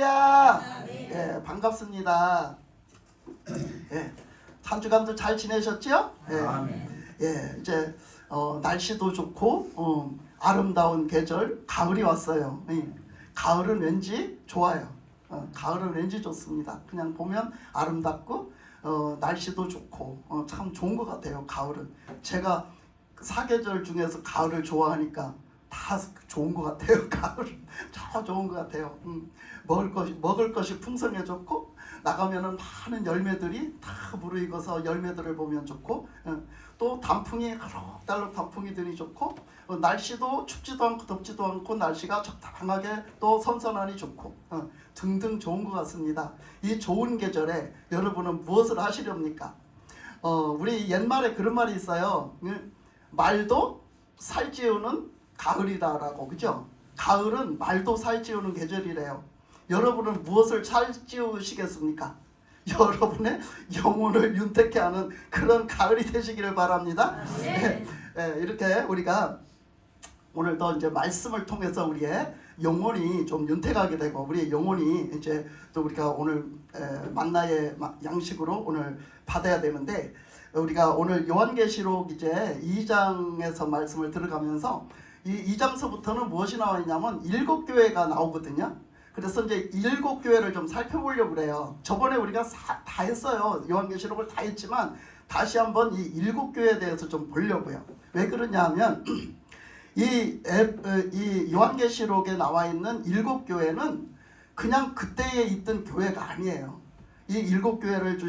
야, 예, 반갑습니다. 예, 한 주간도 잘 지내셨죠? 예, 예, 이제 날씨도 좋고 아름다운 계절 가을이 왔어요. 예, 가을은 왠지 좋아요. 가을은 왠지 좋습니다. 그냥 보면 아름답고 날씨도 좋고 참 좋은 것 같아요. 가을은 제가 사계절 중에서 가을을 좋아하니까 다 좋은 것 같아요. 가을은 참 좋은 것 같아요. 먹을 것이 풍성해졌고 나가면은 많은 열매들이 다 무르익어서 열매들을 보면 좋고 또 단풍이 알록달록 단풍이 드니 좋고 날씨도 춥지도 않고 덥지도 않고 날씨가 적당하게 또 선선하니 좋고 등등 좋은 것 같습니다. 이 좋은 계절에 여러분은 무엇을 하시렵니까? 우리 옛말에 그런 말이 있어요. 말도 살찌우는 가을이다라고, 그죠? 가을은 말도 살찌우는 계절이래요. 여러분은 무엇을 살찌우시겠습니까? 여러분의 영혼을 윤택케 하는 그런 가을이 되시기를 바랍니다. 네. 네, 이렇게 우리가 오늘도 이제 말씀을 통해서 우리의 영혼이 좀 윤택하게 되고 우리의 영혼이 이제 또 우리가 오늘 만나의 양식으로 오늘 받아야 되는데 우리가 오늘 요한계시록 이제 2장에서 말씀을 들어가면서 이 2장서부터는 무엇이 나와 있냐면 7교회가 나오거든요. 그래서 이제 7교회를 좀 살펴보려고 그래요. 저번에 우리가 다 했어요. 요한계시록을 다 했지만 다시 한번 이 7교회에 대해서 좀 보려고요. 왜 그러냐 하면 이 요한계시록에 나와 있는 7교회는 그냥 그때에 있던 교회가 아니에요. 이 7교회를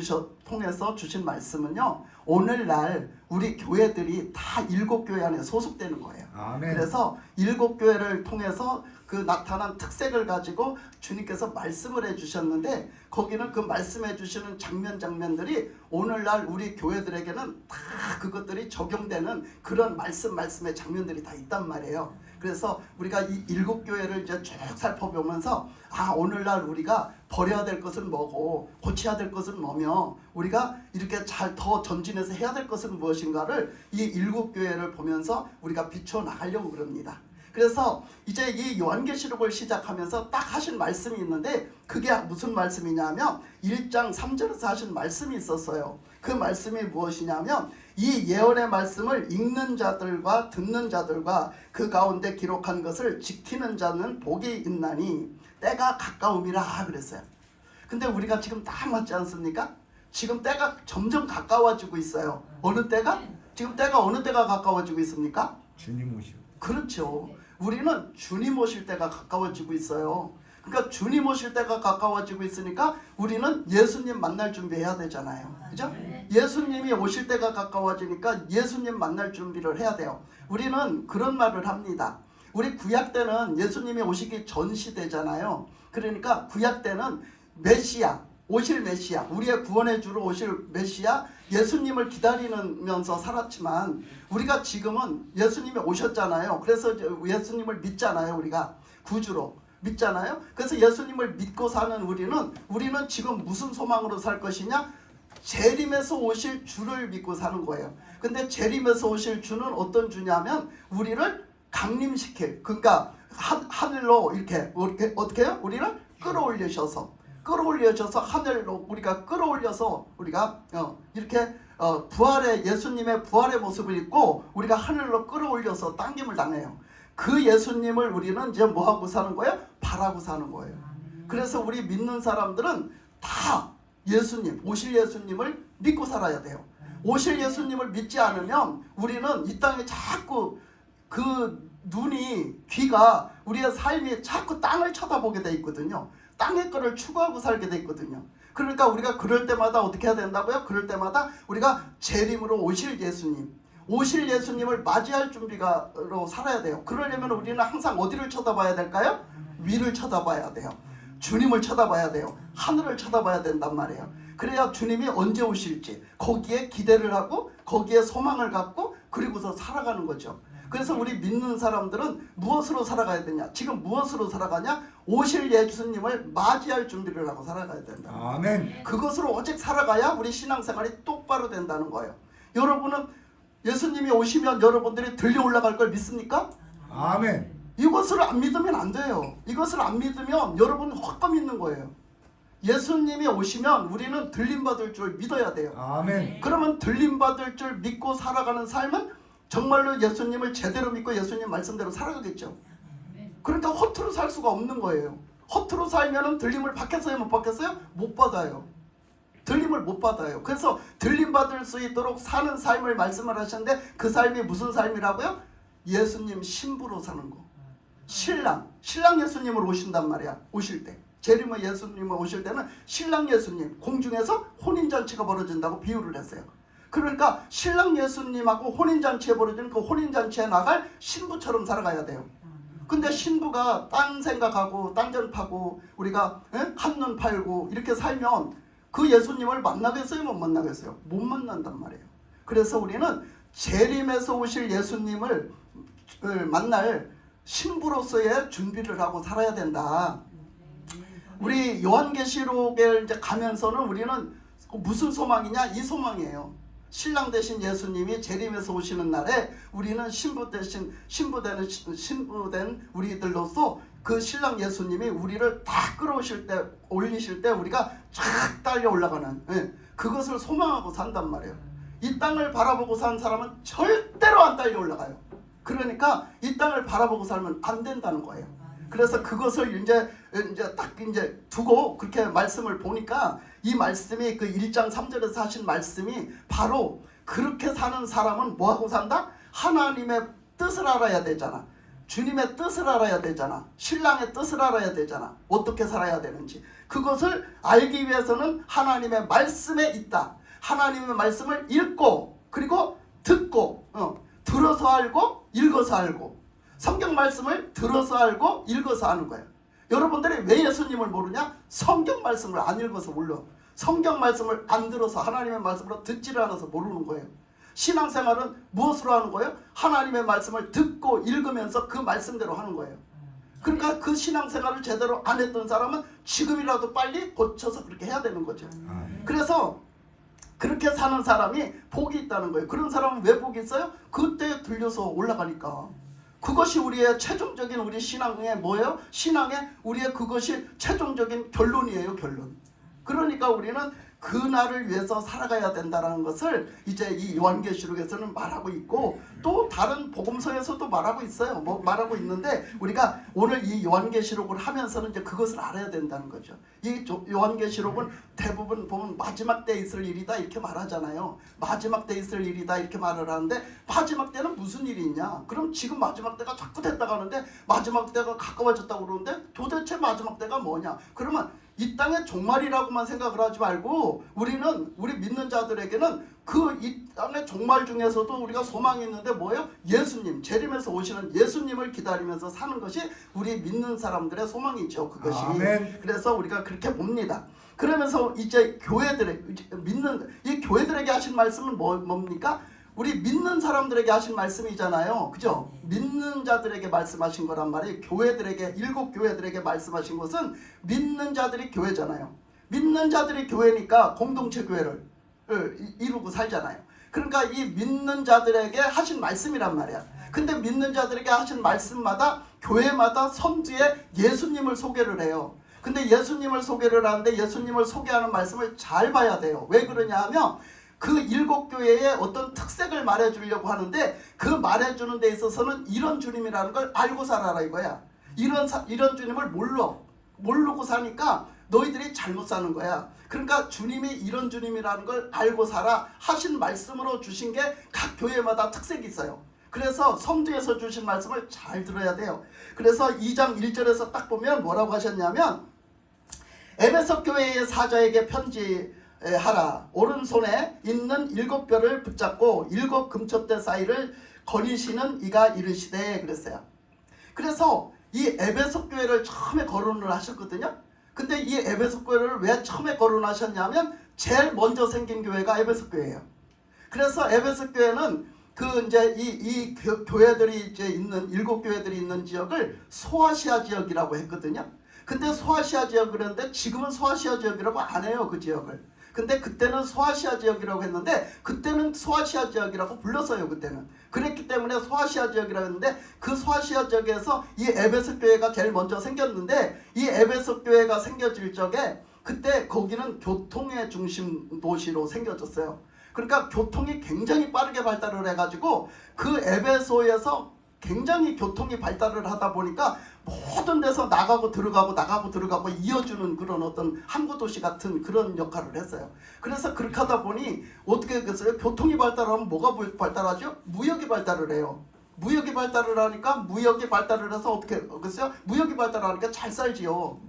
통해서 주신 말씀은요, 오늘날 우리 교회들이 다 7교회 안에 소속되는 거예요. 아멘. 그래서 7교회를 통해서 그 나타난 특색을 가지고 주님께서 말씀을 해주셨는데 거기는 그 말씀해 주시는 장면들이 오늘날 우리 교회들에게는 다 그것들이 적용되는 그런 말씀의 장면들이 다 있단 말이에요. 그래서 우리가 이 7교회를 이제 쭉 살펴보면서 오늘날 우리가 버려야 될 것은 뭐고 고쳐야 될 것은 뭐며 우리가 이렇게 잘 더 전진해서 해야 될 것은 무엇인가를 이 7교회를 보면서 우리가 비춰 나가려고 그럽니다. 그래서 이제 이 요한계시록을 시작하면서 딱 하신 말씀이 있는데 그게 무슨 말씀이냐면 1장 3절에서 하신 말씀이 있었어요. 그 말씀이 무엇이냐면 이 예언의 말씀을 읽는 자들과 듣는 자들과 그 가운데 기록한 것을 지키는 자는 복이 있나니 때가 가까움이라 그랬어요. 근데 우리가 지금 딱 맞지 않습니까? 지금 때가 점점 가까워지고 있어요. 어느 때가? 지금 때가 어느 때가 가까워지고 있습니까? 주님 오시오. 그렇죠. 우리는 주님 오실 때가 가까워지고 있어요. 그러니까 주님 오실 때가 가까워지고 있으니까 우리는 예수님 만날 준비해야 되잖아요. 그죠? 예수님이 오실 때가 가까워지니까 예수님 만날 준비를 해야 돼요. 우리는 그런 말을 합니다. 우리 구약 때는 예수님이 오시기 전 시대잖아요. 그러니까 구약 때는 메시아, 오실 메시아, 우리의 구원의 주로 오실 메시아 예수님을 기다리면서 살았지만 우리가 지금은 예수님이 오셨잖아요. 그래서 예수님을 믿잖아요. 우리가 구주로 믿잖아요. 그래서 예수님을 믿고 사는 우리는 지금 무슨 소망으로 살 것이냐? 재림에서 오실 주를 믿고 사는 거예요. 근데 재림에서 오실 주는 어떤 주냐면 우리를 강림시킬, 그러니까 하늘로 이렇게 어떻게 해요? 우리를 끌어올리셔서 하늘로 우리가 끌어올려서 우리가 이렇게 부활의 예수님의 부활의 모습을 입고 우리가 하늘로 끌어올려서 당김을 당해요. 그 예수님을 우리는 이제 뭐하고 사는 거예요? 바라고 사는 거예요. 그래서 우리 믿는 사람들은 다 예수님, 오실 예수님을 믿고 살아야 돼요. 오실 예수님을 믿지 않으면 우리는 이 땅에 자꾸 그 귀가 우리의 삶이 자꾸 땅을 쳐다보게 돼 있거든요. 땅의 거를 추구하고 살게 돼 있거든요. 그러니까 우리가 그럴 때마다 어떻게 해야 된다고요? 그럴 때마다 우리가 재림으로 오실 예수님을 맞이할 준비로 살아야 돼요. 그러려면 우리는 항상 어디를 쳐다봐야 될까요? 위를 쳐다봐야 돼요. 주님을 쳐다봐야 돼요. 하늘을 쳐다봐야 된단 말이에요. 그래야 주님이 언제 오실지 거기에 기대를 하고 거기에 소망을 갖고 그리고서 살아가는 거죠. 그래서 우리 믿는 사람들은 무엇으로 살아가야 되냐? 지금 무엇으로 살아가냐? 오실 예수님을 맞이할 준비를 하고 살아가야 된다. 아멘. 그것으로 오직 살아가야 우리 신앙생활이 똑바로 된다는 거예요. 여러분은 예수님이 오시면 여러분들이 들려 올라갈 걸 믿습니까? 아멘. 이것을 안 믿으면 안 돼요. 이것을 안 믿으면 여러분 헛거 믿는 거예요. 예수님이 오시면 우리는 들림받을 줄 믿어야 돼요. 아멘. 그러면 들림받을 줄 믿고 살아가는 삶은 정말로 예수님을 제대로 믿고 예수님 말씀대로 살아가겠죠. 그러니까 허투루 살 수가 없는 거예요. 허투루 살면은 들림을 받겠어요? 못 받겠어요? 못 받아요. 들림을 못 받아요. 그래서 들림 받을 수 있도록 사는 삶을 말씀을 하셨는데 그 삶이 무슨 삶이라고요? 예수님 신부로 사는 거. 신랑 예수님을 오신단 말이야. 오실 때 재림의 예수님을 오실 때는 신랑 예수님 공중에서 혼인잔치가 벌어진다고 비유를 했어요. 그러니까 신랑 예수님하고 혼인잔치에 벌어지는 그 혼인잔치에 나갈 신부처럼 살아가야 돼요. 근데 신부가 딴 생각하고 딴전 파고 우리가 한눈 팔고 이렇게 살면 그 예수님을 만나겠어요? 못 만나겠어요? 못 만난단 말이에요. 그래서 우리는 재림에서 오실 예수님을 만날 신부로서의 준비를 하고 살아야 된다. 우리 요한계시록에 이제 가면서는 우리는 무슨 소망이냐? 이 소망이에요. 신랑 대신 예수님이 재림에서 오시는 날에 우리는 신부 대신 신부된 우리들로서 그 신랑 예수님이 우리를 다 끌어오실 때 올리실 때 우리가 쫙 달려 올라가는 그것을 소망하고 산단 말이에요. 이 땅을 바라보고 산 사람은 절대로 안 달려 올라가요. 그러니까 이 땅을 바라보고 살면 안 된다는 거예요. 그래서 그것을 이제 딱 두고 그렇게 말씀을 보니까 이 말씀이 그 1장 3절에서 하신 말씀이 바로 그렇게 사는 사람은 뭐하고 산다? 하나님의 뜻을 알아야 되잖아. 주님의 뜻을 알아야 되잖아. 신랑의 뜻을 알아야 되잖아. 어떻게 살아야 되는지. 그것을 알기 위해서는 하나님의 말씀에 있다. 하나님의 말씀을 읽고 그리고 듣고 들어서 알고 읽어서 알고 성경 말씀을 들어서 알고 읽어서 아는 거예요. 여러분들이 왜 예수님을 모르냐? 성경 말씀을 안 읽어서 몰라. 성경 말씀을 안 들어서 하나님의 말씀으로 듣지를 않아서 모르는 거예요. 신앙생활은 무엇으로 하는 거예요? 하나님의 말씀을 듣고 읽으면서 그 말씀대로 하는 거예요. 그러니까 그 신앙생활을 제대로 안 했던 사람은 지금이라도 빨리 고쳐서 그렇게 해야 되는 거죠. 그래서 그렇게 사는 사람이 복이 있다는 거예요. 그런 사람은 왜 복이 있어요? 그때 들려서 올라가니까. 그것이 우리의 최종적인 우리 신앙의 뭐예요? 신앙의 우리의 그것이 최종적인 결론이에요. 결론. 그러니까 우리는 그날을 위해서 살아가야 된다는 것을 이제 이 요한계시록에서는 말하고 있고 또 다른 복음서에서도 말하고 있어요. 말하고 있는데 우리가 오늘 이 요한계시록을 하면서는 이제 그것을 알아야 된다는 거죠. 이 요한계시록은 대부분 보면 마지막 때 있을 일이다 이렇게 말하잖아요. 마지막 때 있을 일이다 이렇게 말을 하는데 마지막 때는 무슨 일이 있냐? 그럼 지금 마지막 때가 자꾸 됐다고 하는데 마지막 때가 가까워졌다고 그러는데 도대체 마지막 때가 뭐냐? 그러면 이 땅의 종말이라고만 생각을 하지 말고 우리 믿는 자들에게는 그 이 땅의 종말 중에서도 우리가 소망이 있는데 뭐예요? 예수님, 재림에서 오시는 예수님을 기다리면서 사는 것이 우리 믿는 사람들의 소망이죠. 그것이. 아멘. 그래서 우리가 그렇게 봅니다. 그러면서 이제 이 교회들에게 하신 말씀은 뭡니까? 우리 믿는 사람들에게 하신 말씀이잖아요. 그죠? 믿는 자들에게 말씀하신 거란 말이에요. 교회들에게, 7교회들에게 말씀하신 것은 믿는 자들이 교회잖아요. 믿는 자들이 교회니까 공동체 교회를 이루고 살잖아요. 그러니까 이 믿는 자들에게 하신 말씀이란 말이야. 근데 믿는 자들에게 하신 말씀마다 교회마다 선두에 예수님을 소개를 해요. 근데 예수님을 소개를 하는데 예수님을 소개하는 말씀을 잘 봐야 돼요. 왜 그러냐 하면 그 7교회의 어떤 특색을 말해주려고 하는데 그 말해주는 데 있어서는 이런 주님이라는 걸 알고 살아라 이거야. 이런 주님을 모르고 사니까 너희들이 잘못 사는 거야. 그러니까 주님이 이런 주님이라는 걸 알고 살아 하신 말씀으로 주신 게 각 교회마다 특색이 있어요. 그래서 성도에서 주신 말씀을 잘 들어야 돼요. 그래서 2장 1절에서 딱 보면 뭐라고 하셨냐면 에베소 교회의 사자에게 편지하라. 오른손에 있는 7뼈를 붙잡고 7 금촛대 사이를 거니시는 이가 이르시되 그랬어요. 그래서 이 에베소 교회를 처음에 거론을 하셨거든요. 근데 이 에베소 교회를 왜 처음에 거론하셨냐면 제일 먼저 생긴 교회가 에베소 교회예요. 그래서 에베소 교회는 그 이제 이 교회들이 이제 있는 7교회들이 있는 지역을 소아시아 지역이라고 했거든요. 근데 소아시아 지역을 했는데 지금은 소아시아 지역이라고 안 해요. 그 지역을. 근데 그때는 소아시아 지역이라고 했는데 그때는 소아시아 지역이라고 불렀어요. 그때는. 그랬기 때문에 소아시아 지역이라고 했는데 그 소아시아 지역에서 이 에베소 교회가 제일 먼저 생겼는데 이 에베소 교회가 생겨질 적에 그때 거기는 교통의 중심 도시로 생겨졌어요. 그러니까 교통이 굉장히 빠르게 발달을 해가지고 그 에베소에서 굉장히 교통이 발달을 하다 보니까 모든 데서 나가고 들어가고 이어주는 그런 어떤 항구도시 같은 그런 역할을 했어요. 그래서 그렇게 하다 보니 어떻게 됐어요? 교통이 발달하면 뭐가 발달하죠? 무역이 발달을 해요. 무역이 발달을 하니까 무역이 발달을 해서 어떻게 그랬어요? 무역이 발달하니까 잘 살지요.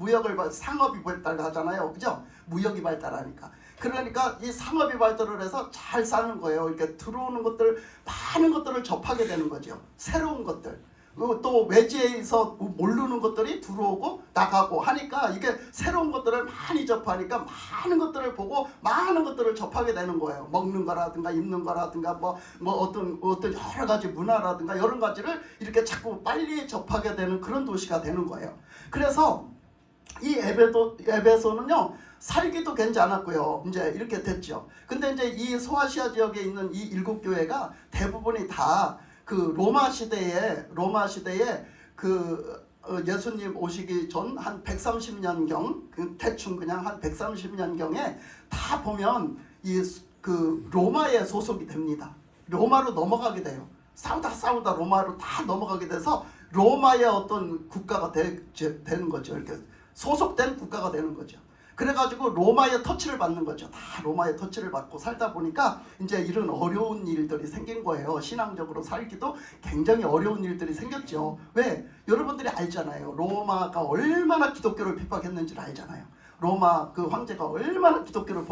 상업이 발달하잖아요. 그죠? 무역이 발달하니까. 그러니까 이 상업이 발달을 해서 잘 사는 거예요. 이렇게 들어오는 것들, 많은 것들을 접하게 되는 거죠. 새로운 것들. 그리고 또 외지에서 모르는 것들이 들어오고 나가고 하니까 이게 새로운 것들을 많이 접하니까 많은 것들을 보고 많은 것들을 접하게 되는 거예요. 먹는 거라든가 입는 거라든가 뭐 어떤 여러 가지 문화라든가 여러 가지를 이렇게 자꾸 빨리 접하게 되는 그런 도시가 되는 거예요. 그래서 이 에베소는요 살기도 괜찮았고요. 이제 이렇게 됐죠. 근데 이제 이 소아시아 지역에 있는 이 7교회가 대부분이 다 그 로마 시대에 그 예수님 오시기 전 한 130년경 대충 그냥 한 130년경에 다 보면 이 그 로마에 소속이 됩니다. 로마로 넘어가게 돼요. 싸우다 로마로 다 넘어가게 돼서 로마의 어떤 국가가 되는 거죠. 이렇게 소속된 국가가 되는 거죠. 그래가지고 로마의 터치를 받는 거죠. 다 로마의 터치를 받고 살다 보니까 이제 이런 어려운 일들이 생긴 거예요. 신앙적으로 살기도 굉장히 어려운 일들이 생겼죠. 왜? 여러분들이 알잖아요. 로마가 얼마나 기독교를 핍박했는지를 알잖아요. 로마 그 황제가 얼마나 기독교를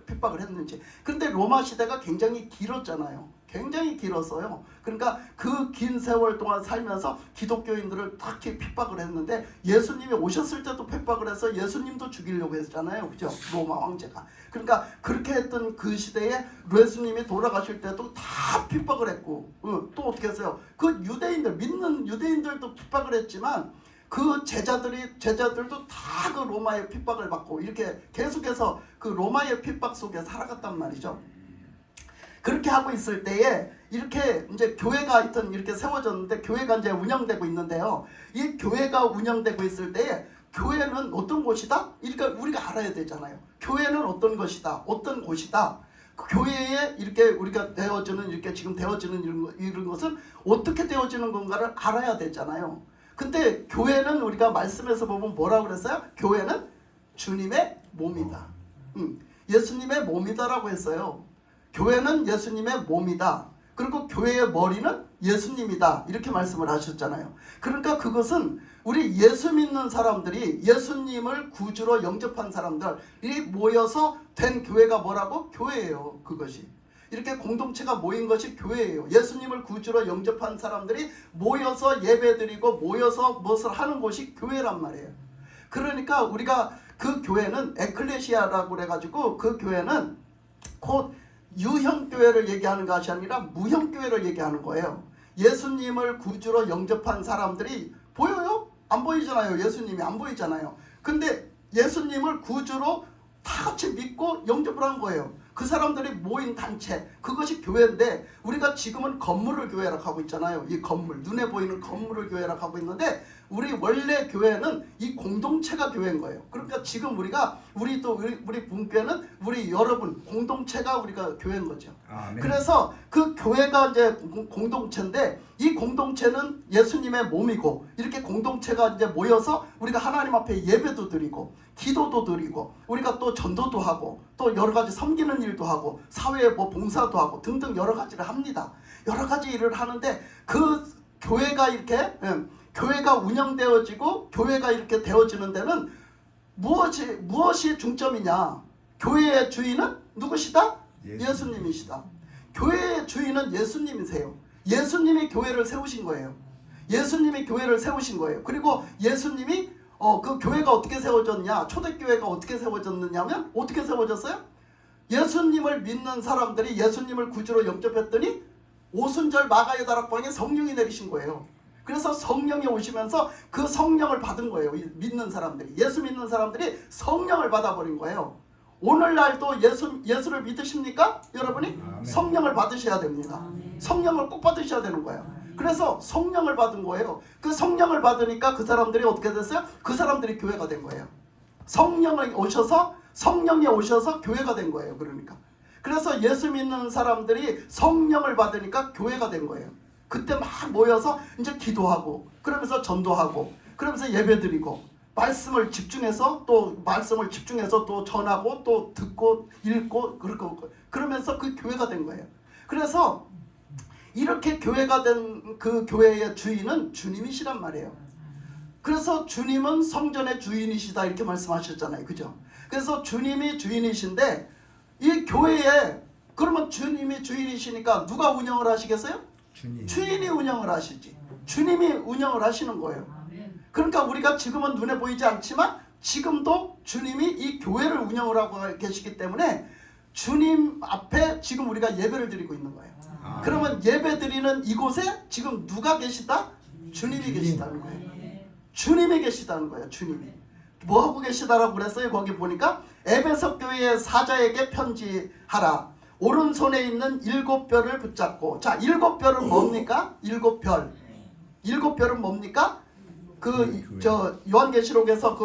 핍박을 했는지. 근데 로마 시대가 굉장히 길었잖아요. 굉장히 길었어요. 그러니까 그 긴 세월 동안 살면서 기독교인들을 딱히 핍박을 했는데 예수님이 오셨을 때도 핍박을 해서 예수님도 죽이려고 했잖아요. 그죠? 로마 황제가. 그러니까 그렇게 했던 그 시대에 예수님이 돌아가실 때도 다 핍박을 했고 또 어떻게 했어요? 그 유대인들 믿는 유대인들도 핍박을 했지만 그 제자들도 다 그 로마의 핍박을 받고 이렇게 계속해서 그 로마의 핍박 속에 살아갔단 말이죠. 그렇게 하고 있을 때에 이렇게 이제 교회가 하여튼 이렇게 세워졌는데 교회가 이제 운영되고 있는데요. 이 교회가 운영되고 있을 때에 교회는 어떤 곳이다? 그러니까 우리가 알아야 되잖아요. 교회는 어떤 것이다? 어떤 곳이다? 그 교회에 이렇게 우리가 되어지는 이렇게 지금 되어지는 이런 것은 어떻게 되어지는 건가를 알아야 되잖아요. 근데 교회는 우리가 말씀에서 보면 뭐라고 그랬어요? 교회는 주님의 몸이다. 예수님의 몸이다라고 했어요. 교회는 예수님의 몸이다. 그리고 교회의 머리는 예수님이다. 이렇게 말씀을 하셨잖아요. 그러니까 그것은 우리 예수 믿는 사람들이 예수님을 구주로 영접한 사람들이 모여서 된 교회가 뭐라고? 교회예요. 그것이. 이렇게 공동체가 모인 것이 교회예요. 예수님을 구주로 영접한 사람들이 모여서 예배드리고 모여서 무엇을 하는 곳이 교회란 말이에요. 그러니까 우리가 그 교회는 에클레시아라고 그래가지고 그 교회는 곧 유형교회를 얘기하는 것이 아니라 무형교회를 얘기하는 거예요. 예수님을 구주로 영접한 사람들이 보여요? 안 보이잖아요. 예수님이 안 보이잖아요. 근데 예수님을 구주로 다 같이 믿고 영접을 한 거예요. 그 사람들이 모인 단체, 그것이 교회인데 우리가 지금은 건물을 교회라고 하고 있잖아요. 이 건물, 눈에 보이는 건물을 교회라고 하고 있는데 우리 원래 교회는 이 공동체가 교회인 거예요. 그러니까 지금 우리 분교회는 우리 여러분 공동체가 우리가 교회인 거죠. 네. 그래서 그 교회가 이제 공동체인데 이 공동체는 예수님의 몸이고 이렇게 공동체가 이제 모여서 우리가 하나님 앞에 예배도 드리고 기도도 드리고 우리가 또 전도도 하고 또 여러 가지 섬기는 일도 하고 사회에 뭐 봉사도 하고 등등 여러 가지를 합니다. 여러 가지 일을 하는데 그 교회가 이렇게 교회가 운영되어지고 교회가 이렇게 되어지는 데는 무엇이 중점이냐? 교회의 주인은 누구시다? 예수님이시다. 교회의 주인은 예수님이세요. 예수님이 교회를 세우신 거예요. 예수님이 교회를 세우신 거예요. 그리고 예수님이 그 교회가 어떻게 세워졌냐? 초대교회가 어떻게 세워졌느냐면 어떻게 세워졌어요? 예수님을 믿는 사람들이 예수님을 구주로 영접했더니 오순절 마가의 다락방에 성령이 내리신 거예요. 그래서 성령이 오시면서 그 성령을 받은 거예요. 믿는 사람들이. 예수 믿는 사람들이 성령을 받아버린 거예요. 오늘날도 예수를 믿으십니까? 여러분이? 성령을 받으셔야 됩니다. 성령을 꼭 받으셔야 되는 거예요. 그래서 성령을 받은 거예요. 그 성령을 받으니까 그 사람들이 어떻게 됐어요? 그 사람들이 교회가 된 거예요. 성령이 오셔서 교회가 된 거예요. 그러니까. 그래서 예수 믿는 사람들이 성령을 받으니까 교회가 된 거예요. 그때 막 모여서 이제 기도하고, 그러면서 전도하고, 그러면서 예배드리고, 말씀을 집중해서 또 전하고, 또 듣고, 읽고, 그러면서 그 교회가 된 거예요. 그래서 이렇게 교회가 된 그 교회의 주인은 주님이시란 말이에요. 그래서 주님은 성전의 주인이시다 이렇게 말씀하셨잖아요. 그죠? 그래서 주님이 주인이신데 이 교회에 그러면 주님이 주인이시니까 누가 운영을 하시겠어요? 주인이 운영을 하시지. 주님이 운영을 하시는 거예요. 그러니까 우리가 지금은 눈에 보이지 않지만 지금도 주님이 이 교회를 운영을 하고 계시기 때문에 주님 앞에 지금 우리가 예배를 드리고 있는 거예요. 그러면 예배 드리는 이곳에 지금 누가 계시다? 주님이 계시다는 거예요. 주님이 계시다는 거예요. 주님이. 뭐 하고 계시다라고 그랬어요? 거기 보니까 에베소 교회의 사자에게 편지하라. 오른손에 있는 7별을 붙잡고. 자, 7별은 뭡니까? 7별. 7별은 뭡니까? 요한계시록에서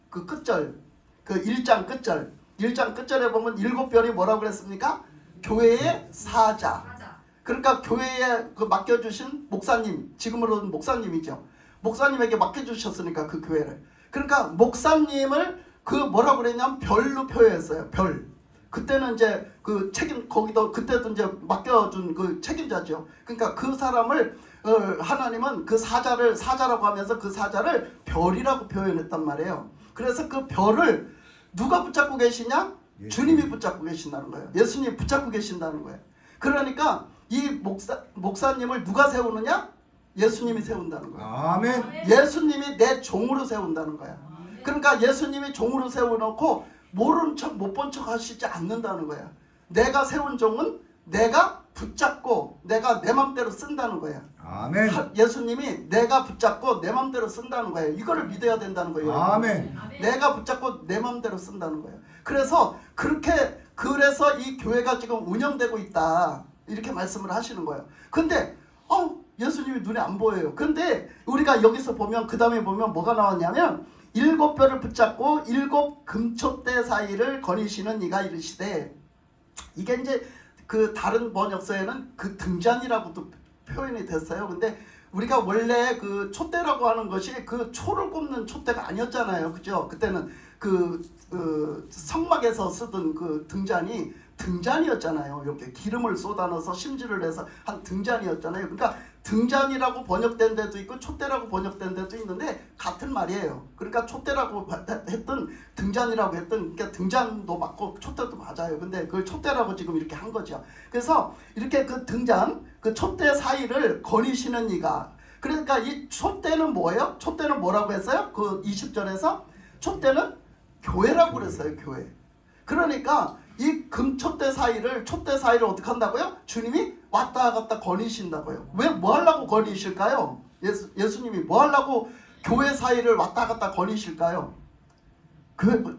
그 끝절, 그 1장 끝절에 보면 7별이 뭐라고 그랬습니까? 교회의 사자. 그러니까 교회에 그 맡겨주신 목사님, 지금으로는 목사님이죠. 목사님에게 맡겨주셨으니까 그 교회를. 그러니까 목사님을 그 뭐라고 그랬냐면 별로 표현했어요. 별. 그때는 이제 그 거기도 그때도 이제 맡겨준 그 책임자죠. 그러니까 그 사람을 하나님은 그 사자라고 하면서 그 사자를 별이라고 표현했단 말이에요. 그래서 그 별을 누가 붙잡고 계시냐? 주님이 붙잡고 계신다는 거예요. 예수님이 붙잡고 계신다는 거예요. 그러니까 이 목사님을 누가 세우느냐? 예수님이 세운다는 거예요. 아멘. 예수님이 내 종으로 세운다는 거예요. 그러니까 예수님이 종으로 세워놓고 모른 척 못 본 척 하시지 않는다는 거예요. 내가 세운 종은 내가 붙잡고 내가 내 맘대로 쓴다는 거예요. 아멘. 예수님이 내가 붙잡고 내 맘대로 쓴다는 거예요. 이거를 믿어야 된다는 거예요. 아멘. 내가 붙잡고 내 맘대로 쓴다는 거예요. 그래서 이 교회가 지금 운영되고 있다 이렇게 말씀을 하시는 거예요. 근데 예수님이 눈에 안 보여요. 근데 우리가 여기서 보면 그 다음에 보면 뭐가 나왔냐면 7별을 붙잡고 7 금촛대 사이를 거니시는 이가 이르시되, 이게 이제 그 다른 번역서에는 그 등잔이라고도 표현이 됐어요. 근데 우리가 원래 그 촛대라고 하는 것이 그 초를 꼽는 촛대가 아니었잖아요. 그죠? 그때는 그 성막에서 쓰던 그 등잔이었잖아요. 이렇게 기름을 쏟아넣어서 심지를 내서 한 등잔이었잖아요. 그러니까 등잔이라고 번역된 데도 있고 촛대라고 번역된 데도 있는데 같은 말이에요. 그러니까 촛대라고 했든 등잔이라고 했든, 그러니까 등잔도 맞고 촛대도 맞아요. 근데 그걸 촛대라고 지금 이렇게 한 거죠. 그래서 이렇게 그 등잔, 그 촛대 사이를 거니시는 이가. 그러니까 이 촛대는 뭐예요? 촛대는 뭐라고 했어요? 그 20절에서 촛대는 교회라고 그랬어요. 교회. 그러니까 이 촛대 사이를 어떻게 한다고요? 주님이 왔다 갔다 거니신다고요. 왜 뭐 하려고 거니실까요? 예수님이 뭐 하려고 교회 사이를 왔다 갔다 거니실까요?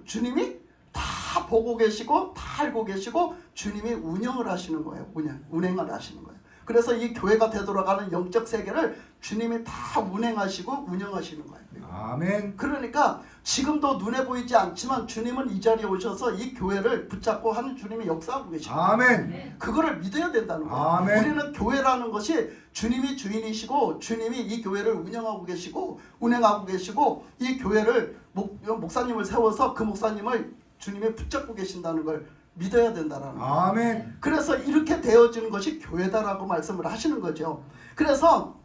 주님이 다 보고 계시고 다 알고 계시고 주님이 운영을 하시는 거예요. 운행을 하시는 거예요. 그래서 이 교회가 되돌아가는 영적 세계를 주님이 다 운행하시고 운영하시는 거예요. 아멘. 그러니까 지금도 눈에 보이지 않지만 주님은 이 자리에 오셔서 이 교회를 붙잡고 하는 주님이 역사하고 계십니다. 아멘. 그거를 믿어야 된다는 거예요. 아멘. 우리는 교회라는 것이 주님이 주인이시고 주님이 이 교회를 운영하고 계시고 운행하고 계시고 이 교회를 목사님을 세워서 그 목사님을 주님이 붙잡고 계신다는 걸 믿어야 된다는 거예요. 아멘. 그래서 이렇게 되어지는 것이 교회다라고 말씀을 하시는 거죠. 그래서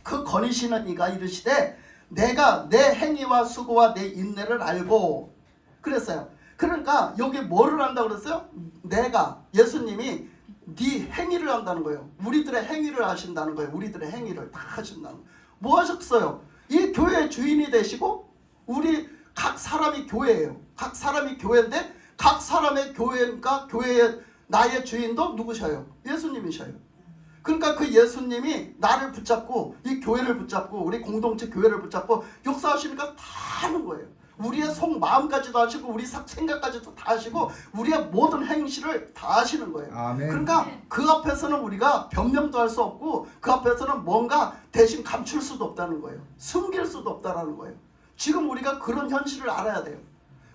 그 거니시는 이가 이르시되 내가 내 행위와 수고와 내 인내를 알고 그랬어요. 그러니까 여기 뭐를 한다고 그랬어요? 내가, 예수님이 네 행위를 한다는 거예요. 우리들의 행위를 하신다는 거예요. 우리들의 행위를 다 하신다는 거예요. 뭐 하셨어요? 이 교회의 주인이 되시고 우리 각 사람이 교회예요. 각 사람이 교회인데 각 사람의 교회니까 교회의 나의 주인도 누구셔요? 예수님이셔요. 그러니까 그 예수님이 나를 붙잡고 이 교회를 붙잡고 우리 공동체 교회를 붙잡고 역사하시니까 다 하는 거예요. 우리의 속마음까지도 하시고 우리 생각까지도 다 하시고 우리의 모든 행실을 다 하시는 거예요. 아멘. 그러니까 그 앞에서는 우리가 변명도 할 수 없고 그 앞에서는 뭔가 대신 감출 수도 없다는 거예요. 숨길 수도 없다는 거예요. 지금 우리가 그런 현실을 알아야 돼요.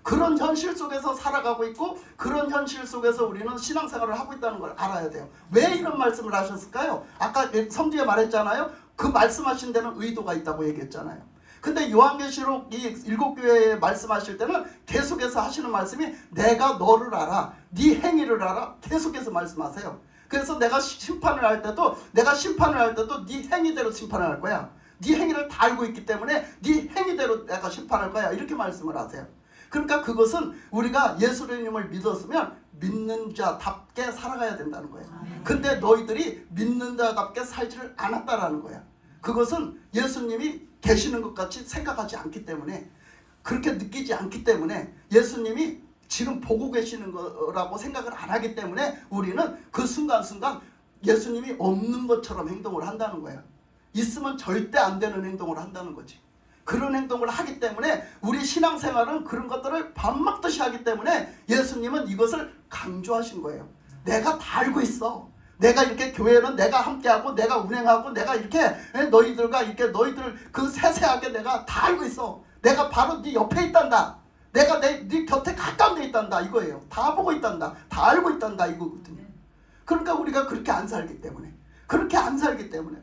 그런 현실 속에서 살아가고 있고 그런 현실 속에서 우리는 신앙생활을 하고 있다는 걸 알아야 돼요. 왜 이런 말씀을 하셨을까요? 아까 성경에 말했잖아요. 그 말씀하신 데는 의도가 있다고 얘기했잖아요. 근데 요한계시록 이 7교회에 말씀하실 때는 계속해서 하시는 말씀이 내가 너를 알아, 네 행위를 알아, 계속해서 말씀하세요. 그래서 내가 심판을 할 때도 네 행위대로 심판을 할 거야. 네 행위를 다 알고 있기 때문에 네 행위대로 내가 심판할 거야. 이렇게 말씀을 하세요. 그러니까 그것은 우리가 예수님을 믿었으면 믿는 자답게 살아가야 된다는 거예요. 근데 너희들이 믿는 자답게 살지를 않았다라는 거야. 그것은 예수님이 계시는 것 같이 생각하지 않기 때문에, 그렇게 느끼지 않기 때문에, 예수님이 지금 보고 계시는 거라고 생각을 안 하기 때문에 우리는 그 순간순간 예수님이 없는 것처럼 행동을 한다는 거예요. 있으면 절대 안 되는 행동을 한다는 거지. 그런 행동을 하기 때문에 우리 신앙생활은 그런 것들을 밥 먹듯이 하기 때문에 예수님은 이것을 강조하신 거예요. 내가 다 알고 있어. 내가 이렇게 교회는 내가 함께하고 내가 운행하고 내가 이렇게 너희들과 이렇게 너희들 그 세세하게 내가 다 알고 있어. 내가 바로 네 옆에 있단다. 내가 네 곁에 가까운 데 있단다 이거예요. 다 보고 있단다. 다 알고 있단다 이거거든요. 그러니까 우리가 그렇게 안 살기 때문에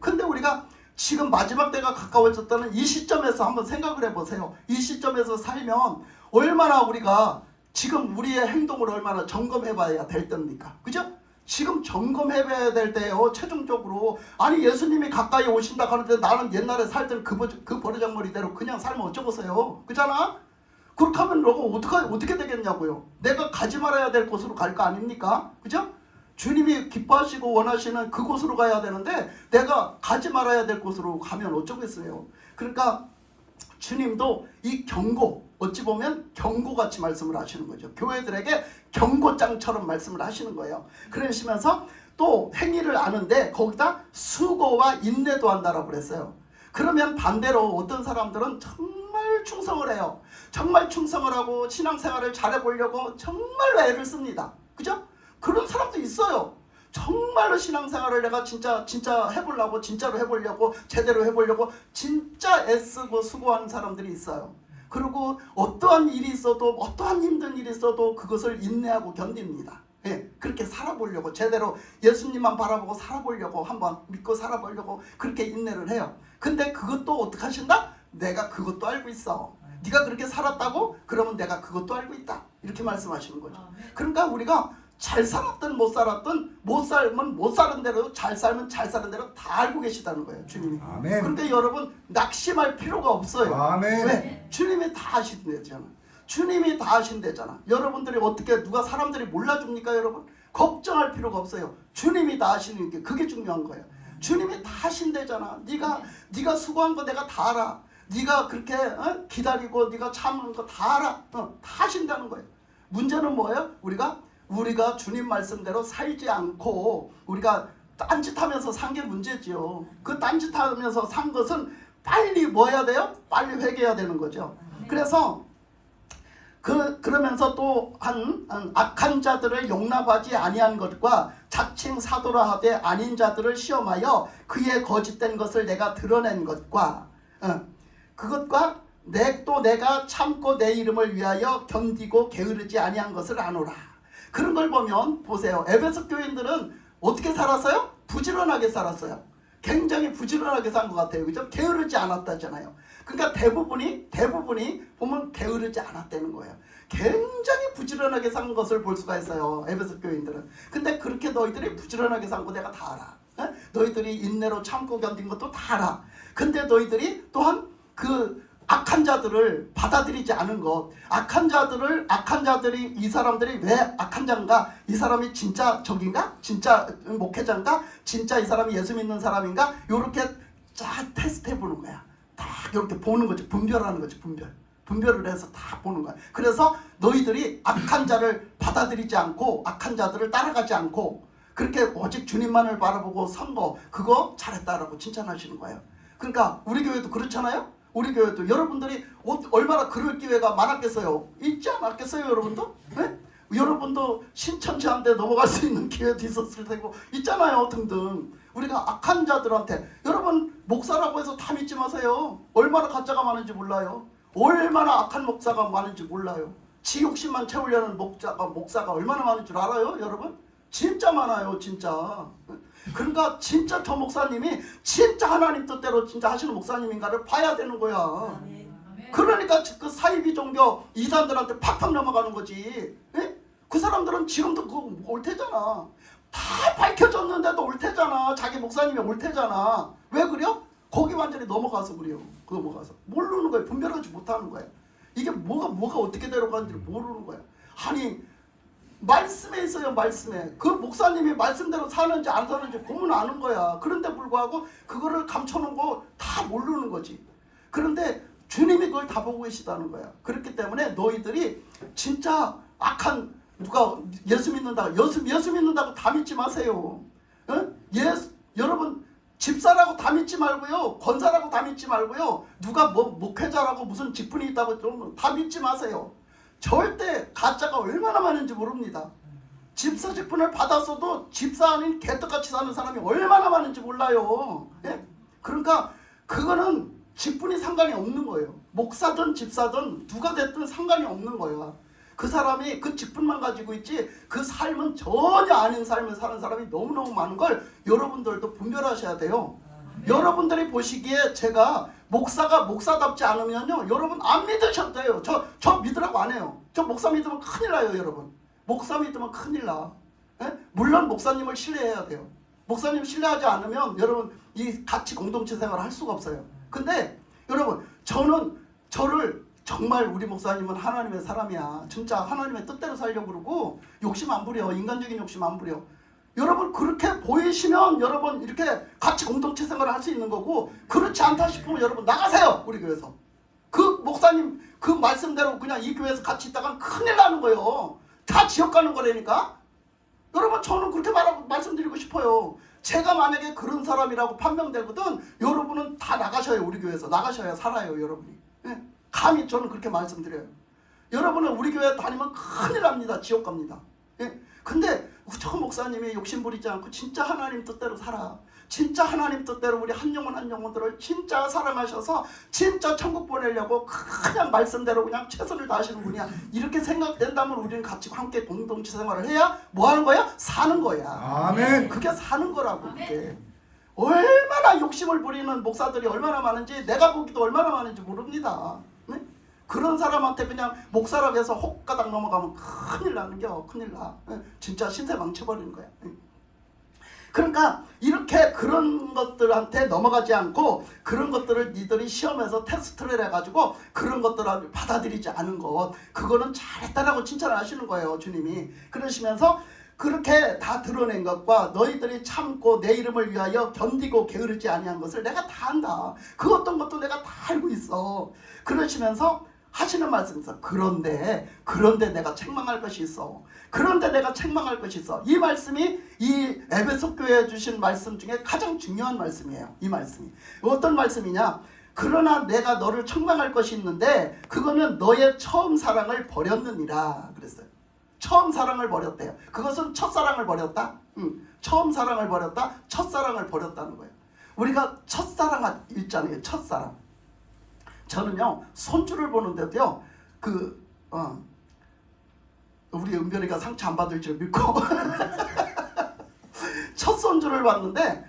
근데 우리가 지금 마지막 때가 가까워졌다는 이 시점에서 한번 생각을 해보세요. 이 시점에서 살면 얼마나 우리가 지금 우리의 행동을 얼마나 점검해봐야 될 때입니까? 그죠? 지금 점검해봐야 될 때예요. 최종적으로 아니 예수님이 가까이 오신다 하는데 나는 옛날에 살던 그 버르장머리대로 그냥 살면 어쩌겠어요? 그잖아? 그렇게 하면 너가 어떻게 되겠냐고요. 내가 가지 말아야 될 곳으로 갈 거 아닙니까? 그죠? 주님이 기뻐하시고 원하시는 그곳으로 가야 되는데 내가 가지 말아야 될 곳으로 가면 어쩌겠어요. 그러니까 주님도 이 경고, 어찌 보면 경고같이 말씀을 하시는 거죠. 교회들에게 경고장처럼 말씀을 하시는 거예요. 그러시면서 또 행위를 아는데 거기다 수고와 인내도 한다라고 그랬어요. 그러면 반대로 어떤 사람들은 정말 충성을 해요. 정말 충성을 하고 신앙생활을 잘해보려고 정말로 애를 씁니다. 그죠? 그런 사람도 있어요. 정말로 신앙생활을 내가 진짜 해보려고, 진짜로 해보려고, 제대로 해보려고 진짜 애쓰고 수고하는 사람들이 있어요. 그리고 어떠한 일이 있어도, 어떠한 힘든 일이 있어도 그것을 인내하고 견딥니다. 예, 그렇게 살아보려고, 제대로 예수님만 바라보고 살아보려고, 한번 믿고 살아보려고 그렇게 인내를 해요. 근데 그것도 어떻게 하신다? 내가 그것도 알고 있어. 네가 그렇게 살았다고? 그러면 내가 그것도 알고 있다. 이렇게 말씀하시는 거죠. 그러니까 우리가 잘 살았든 못 살았든, 못 살면 못 사는 대로, 잘 살면 잘 사는 대로 다 알고 계시다는 거예요, 주님이. 아멘. 그러니까 여러분 낙심할 필요가 없어요. 아멘. 왜? 주님이 다 하신대잖아. 주님이 다 하신대잖아. 여러분들이 어떻게 누가 사람들이 몰라줍니까, 여러분? 걱정할 필요가 없어요. 주님이 다 하시는 게 그게 중요한 거예요. 주님이 다 하신대잖아. 네가 수고한 거 내가 다 알아. 네가 그렇게 기다리고 네가 참는 거 다 알아. 다 하신다는 거예요. 문제는 뭐예요? 우리가 주님 말씀대로 살지 않고 우리가 딴짓하면서 산 게 문제지요. 그 딴짓하면서 산 것은 빨리 뭐 해야 돼요? 빨리 회개해야 되는 거죠. 그래서 그러면서 또 악한 자들을 용납하지 아니한 것과 자칭 사도라 하되 아닌 자들을 시험하여 그의 거짓된 것을 내가 드러낸 것과 그것과 내가 참고 내 이름을 위하여 견디고 게으르지 아니한 것을 아노라. 그런 걸 보면 보세요. 에베소 교인들은 어떻게 살았어요? 부지런하게 살았어요. 굉장히 부지런하게 산 것 같아요. 그죠? 게으르지 않았다잖아요. 그러니까 대부분이 보면 게으르지 않았다는 거예요. 굉장히 부지런하게 산 것을 볼 수가 있어요. 에베소 교인들은. 근데 그렇게 너희들이 부지런하게 산 거 내가 다 알아. 너희들이 인내로 참고 견딘 것도 다 알아. 근데 너희들이 또한 그 악한 자들을 받아들이지 않은 것, 악한 자들이 이 사람들이 왜 악한 자인가? 이 사람이 진짜 적인가? 진짜 목회자인가? 진짜 이 사람이 예수 믿는 사람인가? 요렇게 쫙 테스트해 보는 거야. 다 이렇게 보는 거지. 분별하는 거지. 분별을 해서 다 보는 거야. 그래서 너희들이 악한 자를 받아들이지 않고 악한 자들을 따라가지 않고 그렇게 오직 주님만을 바라보고 선 거, 그거 잘했다라고 칭찬하시는 거예요. 그러니까 우리 교회도 그렇잖아요. 우리 교회도 여러분들이 얼마나 그럴 기회가 많았겠어요? 있지 않았겠어요, 여러분도? 네? 여러분도 신천지한테 넘어갈 수 있는 기회도 있었을 테고 있잖아요, 등등. 우리가 악한 자들한테 여러분 목사라고 해서 다 믿지 마세요. 얼마나 가짜가 많은지 몰라요. 얼마나 악한 목사가 많은지 몰라요. 지 욕심만 채우려는 목사가 얼마나 많은 줄 알아요, 여러분? 진짜 많아요, 진짜. 그러니까 진짜 저 목사님이 진짜 하나님 뜻대로 진짜 하시는 목사님인가를 봐야 되는 거야. 그러니까 그 사이비 종교 이단들한테 팍팍 넘어가는 거지. 예? 그 사람들은 지금도 그거 옳대잖아. 다 밝혀졌는데도 옳대잖아. 자기 목사님이 옳대잖아. 왜 그래요? 거기 완전히 넘어가서 그래요. 넘어가서 모르는 거예요. 분별하지 못하는 거예요. 이게 뭐가 어떻게 데려가는지를 모르는 거예요. 아니 말씀에 있어요. 말씀에. 그 목사님이 말씀대로 사는지 안 사는지 보면 아는 거야. 그런데 불구하고 그거를 감춰놓은 거 다 모르는 거지. 그런데 주님이 그걸 다 보고 계시다는 거야. 그렇기 때문에 너희들이 진짜 악한 누가 예수 믿는다고 예수 믿는다고 다 믿지 마세요. 어? 여러분 집사라고 다 믿지 말고요. 권사라고 다 믿지 말고요. 누가 목회자라고 무슨 직분이 있다고 좀 다 믿지 마세요. 절대 가짜가 얼마나 많은지 모릅니다. 집사 직분을 받았어도 집사 아닌 개떡같이 사는 사람이 얼마나 많은지 몰라요. 예? 그러니까 그거는 직분이 상관이 없는 거예요. 목사든 집사든 누가 됐든 상관이 없는 거야. 그 사람이 그 직분만 가지고 있지 그 삶은 전혀 아닌 삶을 사는 사람이 너무너무 많은 걸 여러분들도 분별하셔야 돼요. 여러분들이 보시기에 제가 목사가 목사답지 않으면요 여러분 안 믿으셔도 돼요. 저 믿으라고 안 해요. 저 목사 믿으면 큰일 나요, 여러분. 목사 믿으면 큰일 나. 예? 물론 목사님을 신뢰해야 돼요. 목사님 신뢰하지 않으면 여러분 이 같이 공동체 생활을 할 수가 없어요. 근데 여러분 저를 정말 우리 목사님은 하나님의 사람이야. 진짜 하나님의 뜻대로 살려고 그러고 욕심 안 부려. 인간적인 욕심 안 부려. 여러분 그렇게 보이시면 여러분 이렇게 같이 공동체 생활을 할 수 있는 거고 그렇지 않다 싶으면 여러분 나가세요. 우리 교회에서. 그 목사님 그 말씀대로 그냥 이 교회에서 같이 있다가 큰일 나는 거예요. 다 지옥 가는 거라니까. 여러분 저는 그렇게 말씀드리고 싶어요. 제가 만약에 그런 사람이라고 판명되거든 여러분은 다 나가셔요. 우리 교회에서. 나가셔야 살아요, 여러분이. 예? 감히 저는 그렇게 말씀드려요. 여러분은 우리 교회 다니면 큰일 납니다. 지옥 갑니다. 예? 근데 저 목사님이 욕심 부리지 않고 진짜 하나님 뜻대로 살아. 진짜 하나님 뜻대로 우리 한 영혼 한 영혼들을 진짜 사랑하셔서 진짜 천국 보내려고 그냥 말씀대로 그냥 최선을 다하시는 분이야. 이렇게 생각된다면 우리는 같이 함께 공동체 생활을 해야 뭐 하는 거야? 사는 거야. 아멘. 그게 사는 거라고. 그게 얼마나 욕심을 부리는 목사들이 얼마나 많은지 내가 보기도 얼마나 많은지 모릅니다. 네? 그런 사람한테 그냥 목사라고 해서 혹가닥 넘어가면 큰일 나는 게 큰일 나. 진짜 신세 망쳐버리는 거야. 그러니까 이렇게 그런 것들한테 넘어가지 않고 그런 것들을 니들이 시험에서 테스트를 해가지고 그런 것들을 받아들이지 않은 것 그거는 잘했다라고 칭찬을 하시는 거예요, 주님이. 그러시면서 그렇게 다 드러낸 것과 너희들이 참고 내 이름을 위하여 견디고 게으르지 아니한 것을 내가 다 안다. 그 어떤 것도 내가 다 알고 있어. 그러시면서 하시는 말씀에서 그런데 내가 책망할 것이 있어. 그런데 내가 책망할 것이 있어. 이 말씀이 이 에베소 교회에 주신 말씀 중에 가장 중요한 말씀이에요. 이 말씀이 어떤 말씀이냐. 그러나 내가 너를 책망할 것이 있는데 그거는 너의 처음 사랑을 버렸느니라 그랬어요. 처음 사랑을 버렸대요. 그것은 첫사랑을 버렸다? 처음 사랑을 버렸다? 첫사랑을 버렸다는 거예요. 우리가 첫사랑 있잖아요. 첫사랑. 저는요 손주를 보는데도요 우리 은별이가 상처 안 받을 줄 믿고 첫 손주를 봤는데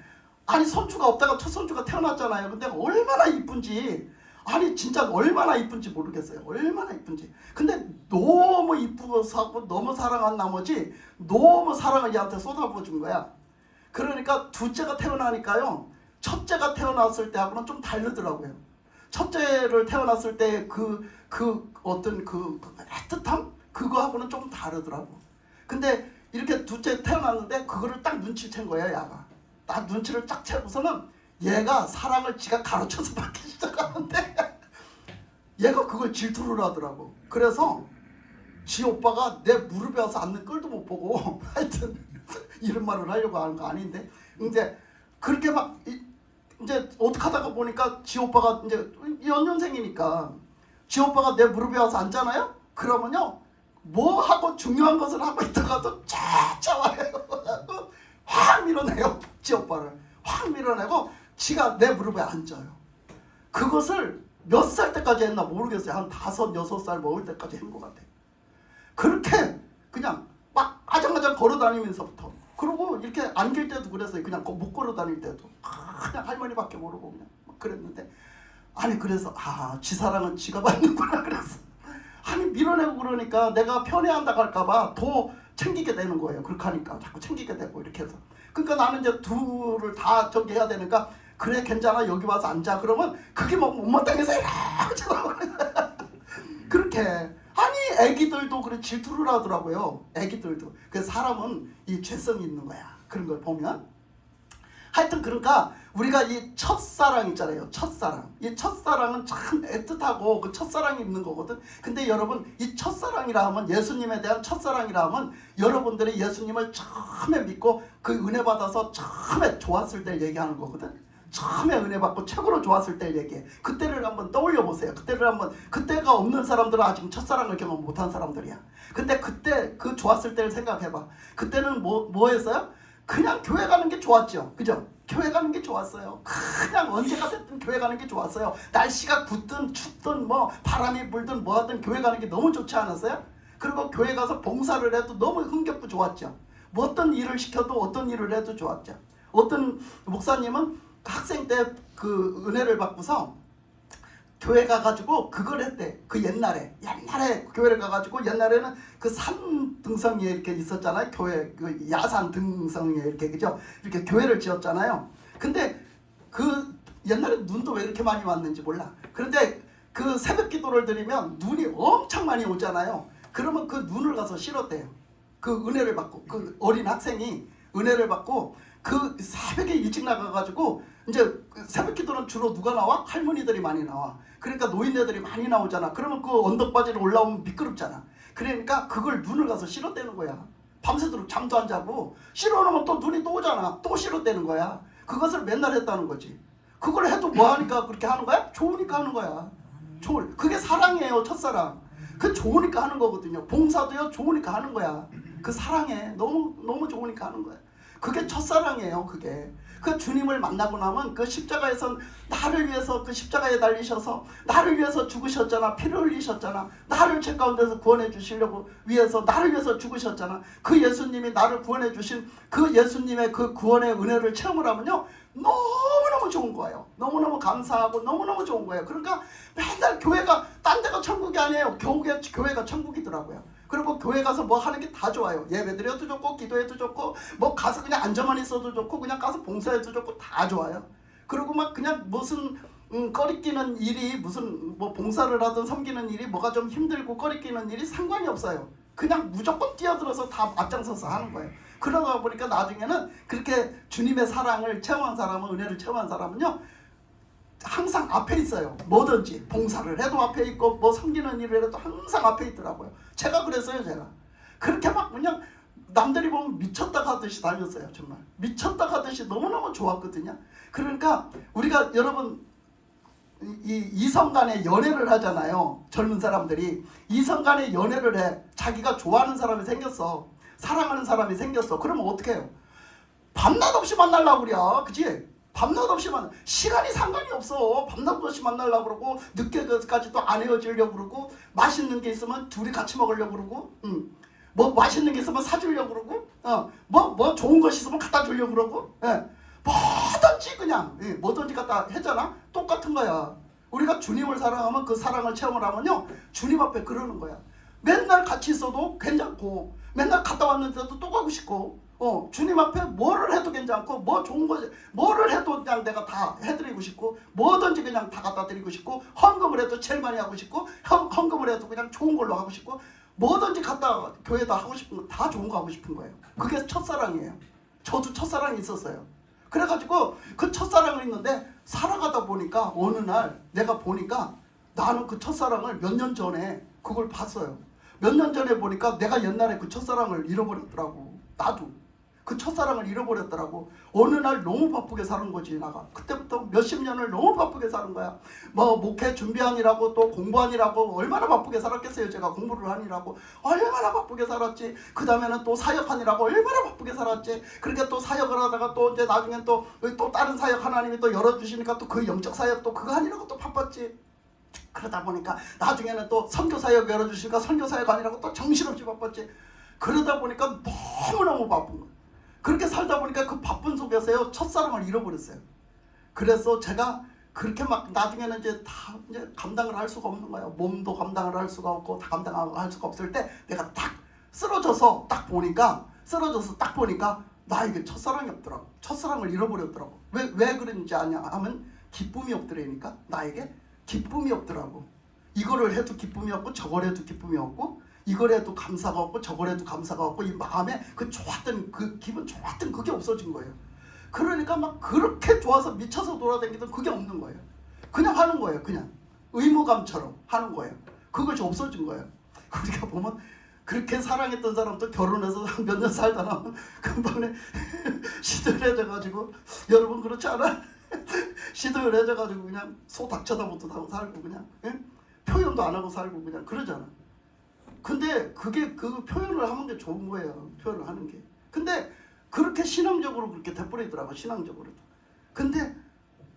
아니 손주가 없다가 첫 손주가 태어났잖아요. 근데 얼마나 이쁜지 아니 진짜 얼마나 이쁜지 모르겠어요. 얼마나 이쁜지. 근데 너무 이쁘고 너무 사랑한 나머지 너무 사랑을 얘한테 쏟아부어준 거야. 그러니까 둘째가 태어나니까요 첫째가 태어났을 때하고는 좀 다르더라고요. 첫째를 태어났을 때 어떤 애틋함? 그거하고는 좀 다르더라고. 근데 이렇게 둘째 태어났는데 그거를 딱 눈치챈 거야, 야가. 딱 눈치를 쫙 채고서는 얘가 사랑을 지가 가르쳐서 받기 시작하는데 얘가 그걸 질투를 하더라고. 그래서 지 오빠가 내 무릎에 와서 앉는 꼴도 못 보고 하여튼 이런 말을 하려고 하는 거 아닌데 근데 그렇게 막 이제 어떻게 하다가 보니까 지 오빠가 이제 연년생이니까 지 오빠가 내 무릎에 와서 앉잖아요. 그러면요 뭐 하고 중요한 것을 하고 있다가도 쫓아와요. 확 밀어내요. 지 오빠를 확 밀어내고 지가 내 무릎에 앉아요. 그것을 몇 살 때까지 했나 모르겠어요. 한 5, 6살 먹을 때까지 한 것 같아요. 그렇게 그냥 막 아장아장 걸어다니면서부터, 그리고 이렇게 안길 때도 그랬어요. 그냥 못 걸어다닐 때도 그냥 할머니밖에 모르고 그냥 막 그랬는데, 아니 그래서 지 사랑은 지가 받는구나 그랬어. 아니 밀어내고 그러니까 내가 편애한다고 할까봐 더 챙기게 되는 거예요. 그렇게 하니까 자꾸 챙기게 되고 이렇게 해서. 그러니까 나는 이제 둘을 다 저기 해야 되니까, 그래 괜찮아 여기 와서 앉아 그러면 그게 막 못마땅해서 이렇게 쳐다보는 그렇게. 아니 애기들도 그래 질투를 하더라고요. 애기들도. 그래서 사람은 이 죄성이 있는 거야. 그런 걸 보면. 하여튼 그러니까 우리가 이 첫사랑 있잖아요. 첫사랑. 이 첫사랑은 참 애틋하고 그 첫사랑이 있는 거거든. 근데 여러분 이 첫사랑이라 하면, 예수님에 대한 첫사랑이라 하면, 여러분들이 예수님을 처음에 믿고 그 은혜 받아서 처음에 좋았을 때 얘기하는 거거든. 처음에 은혜 받고 최고로 좋았을 때 얘기해. 그때를 한번 떠올려 보세요. 그때가 없는 사람들은 아직 첫사랑을 경험 못한 사람들이야. 근데 그때 그 좋았을 때를 생각해봐. 그때는 뭐 했어요? 그냥 교회 가는 게 좋았죠. 그죠? 교회 가는 게 좋았어요. 그냥 언제가 됐든 교회 가는 게 좋았어요. 날씨가 굳든 춥든 뭐 바람이 불든 뭐 하든 교회 가는 게 너무 좋지 않았어요? 그리고 교회 가서 봉사를 해도 너무 흥겹고 좋았죠. 뭐 어떤 일을 시켜도 어떤 일을 해도 좋았죠. 어떤 목사님은 학생 때 그 은혜를 받고서 교회 가가지고 그걸 했대. 그 옛날에 교회를 가가지고, 옛날에는 그 산 등성이에 이렇게 있었잖아요. 교회 그 야산 등성이에 이렇게, 그죠? 이렇게 교회를 지었잖아요. 근데 그 옛날에 눈도 왜 이렇게 많이 왔는지 몰라. 그런데 그 새벽 기도를 드리면 눈이 엄청 많이 오잖아요. 그러면 그 눈을 가서 실었대요. 그 은혜를 받고, 그 어린 학생이 은혜를 받고 그 새벽에 일찍 나가가지고, 이제 새벽 기도는 주로 누가 나와? 할머니들이 많이 나와. 그러니까 노인네들이 많이 나오잖아. 그러면 그 언덕바지를 올라오면 미끄럽잖아. 그러니까 그걸 눈을 가서 실어대는 거야. 밤새도록 잠도 안 자고 실어놓으면 또 눈이 또 오잖아. 또 실어대는 거야. 그것을 맨날 했다는 거지. 그걸 해도 뭐하니까 그렇게 하는 거야? 좋으니까 하는 거야. 그게 사랑이에요. 첫사랑. 그 좋으니까 하는 거거든요. 봉사도요 좋으니까 하는 거야. 그 사랑해. 너무 좋으니까 하는 거야. 그게 첫사랑이에요. 그게. 그 주님을 만나고 나면 그 십자가에서 나를 위해서 그 십자가에 달리셔서 나를 위해서 죽으셨잖아. 피를 흘리셨잖아. 나를 죄 가운데서 구원해 주시려고 위해서 나를 위해서 죽으셨잖아. 그 예수님이 나를 구원해 주신 그 예수님의 그 구원의 은혜를 체험을 하면요, 너무너무 좋은 거예요. 너무너무 감사하고 너무너무 좋은 거예요. 그러니까 맨날 교회가 딴 데가 천국이 아니에요. 교회가 천국이더라고요. 그리고 교회 가서 뭐 하는 게 다 좋아요. 예배드려도 좋고 기도해도 좋고 뭐 가서 그냥 앉아만 있어도 좋고 그냥 가서 봉사해도 좋고 다 좋아요. 그리고 막 그냥 무슨 꺼리끼는 일이, 무슨 뭐 봉사를 하든 섬기는 일이 뭐가 좀 힘들고 꺼리끼는 일이 상관이 없어요. 그냥 무조건 뛰어들어서 다 앞장서서 하는 거예요. 그러다 보니까 나중에는 그렇게 주님의 사랑을 체험한 사람은, 은혜를 체험한 사람은요, 항상 앞에 있어요. 뭐든지 봉사를 해도 앞에 있고 뭐 섬기는 일을 해도 항상 앞에 있더라고요. 제가 그랬어요. 제가 그렇게 막 그냥 남들이 보면 미쳤다 가듯이 달렸어요. 정말 미쳤다 가듯이 너무너무 좋았거든요. 그러니까 우리가, 여러분, 이성 간에 연애를 하잖아요. 젊은 사람들이 이성 간에 연애를 해. 자기가 좋아하는 사람이 생겼어. 사랑하는 사람이 생겼어. 그러면 어떻게 해요? 밤낮 없이 만나려고 그래. 그치? 밤낮 없이 시간이 상관이 없어. 밤낮 없이 만나려고 그러고 늦게까지 또 안 헤어지려고 그러고, 맛있는 게 있으면 둘이 같이 먹으려고 그러고, 뭐 맛있는 게 있으면 사주려고 그러고, 뭐 좋은 것이 있으면 갖다 주려고 그러고, 뭐든지 그냥 뭐든지 갖다 했잖아. 똑같은 거야. 우리가 주님을 사랑하면, 그 사랑을 체험을 하면요, 주님 앞에 그러는 거야. 맨날 같이 있어도 괜찮고, 맨날 갔다 왔는데도 또 가고 싶고, 주님 앞에 뭐를 해도 괜찮고, 뭐 좋은 거지, 뭐를 해도 그냥 내가 다 해드리고 싶고, 뭐든지 그냥 다 갖다 드리고 싶고, 헌금을 해도 제일 많이 하고 싶고, 헌금을 해도 그냥 좋은 걸로 하고 싶고, 뭐든지 갖다 교회에다 하고 싶은 거 다 좋은 거 하고 싶은 거예요. 그게 첫사랑이에요. 저도 첫사랑이 있었어요. 그래가지고 그 첫사랑을 있는데 살아가다 보니까 어느 날 내가 보니까, 나는 그 첫사랑을 몇 년 전에 그걸 봤어요. 몇 년 전에 보니까 내가 옛날에 그 첫사랑을 잃어버렸더라고. 나도. 그 첫사랑을 잃어버렸더라고. 어느 날 너무 바쁘게 사는 거지. 나가 그때부터 몇십 년을 너무 바쁘게 사는 거야. 뭐 목회 준비하느라고 또 공부하느라고 얼마나 바쁘게 살았겠어요. 제가 공부를 하느라고 얼마나 바쁘게 살았지. 그 다음에는 또 사역하느라고 얼마나 바쁘게 살았지. 그러니까 또 사역을 하다가 또 이제 나중엔 또 다른 사역 하나님이 또 열어주시니까 또 그 영적 사역 또 그거 하느라고 또 바빴지. 그러다 보니까 나중에는 또 선교 사역 열어주시니까 선교 사역 아니라고 또 정신없이 바빴지. 그러다 보니까 너무너무 바쁜 거예요. 그렇게 살다 보니까 그 바쁜 속에서요 첫사랑을 잃어버렸어요. 그래서 제가 그렇게 막 나중에는 이제 다 이제 감당을 할 수가 없는 거예요. 몸도 감당을 할 수가 없고 다 감당할 수가 없을 때 내가 딱 쓰러져서 딱 보니까 나에게 첫사랑이 없더라고. 첫사랑을 잃어버렸더라고. 왜 그런지 아냐 하면 기쁨이 없더라니까. 나에게 기쁨이 없더라고. 이거를 해도 기쁨이 없고 저걸 해도 기쁨이 없고 이걸 해도 감사가 없고 저걸 해도 감사가 없고 이 마음에 그 좋았던 그 기분 좋았던 그게 없어진 거예요. 그러니까 막 그렇게 좋아서 미쳐서 돌아다니던 그게 없는 거예요. 그냥 하는 거예요. 그냥 의무감처럼 하는 거예요. 그것이 없어진 거예요. 우리가 보면 그렇게 사랑했던 사람도 결혼해서 몇 년 살다 나면 금방에 시들해져가지고 여러분 그렇지 않아? 시들해져가지고 그냥 소 닥쳐다부터 하고 살고 그냥 표현도 안 하고 살고 그냥 그러잖아. 근데 그게 그 표현을 하는 게 좋은 거예요. 표현을 하는 게. 근데 그렇게 신앙적으로 그렇게 돼버리더라고. 신앙적으로도. 근데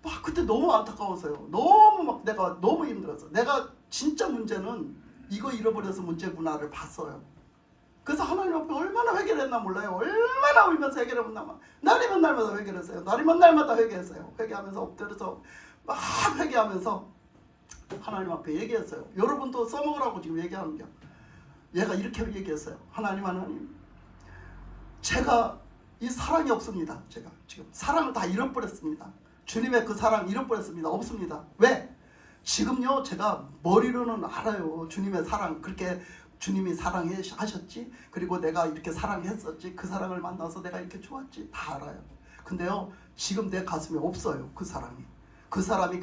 막 그때 너무 안타까웠어요. 너무 막 내가 너무 힘들었어. 내가 진짜 문제는 이거 잃어버려서 문제구나를 봤어요. 그래서 하나님 앞에 얼마나 회개를 했나 몰라요. 얼마나 울면서 회개를 했나. 날이면 날마다 회개를 했어요. 날이면 날마다 회개했어요. 회개하면서 엎드려서 막 회개하면서 하나님 앞에 얘기했어요. 여러분도 써먹으라고 지금 얘기하는 게. 얘가 이렇게 얘기했어요. 하나님 제가 이 사랑이 없습니다. 제가 지금 사랑을 다 잃어버렸습니다. 주님의 그 사랑 잃어버렸습니다. 없습니다. 왜? 지금요 제가 머리로는 알아요. 주님의 사랑 그렇게 주님이 사랑하셨지. 그리고 내가 이렇게 사랑했었지. 그 사랑을 만나서 내가 이렇게 좋았지. 다 알아요. 근데요 지금 내 가슴에 없어요. 그 사랑이. 그 사람이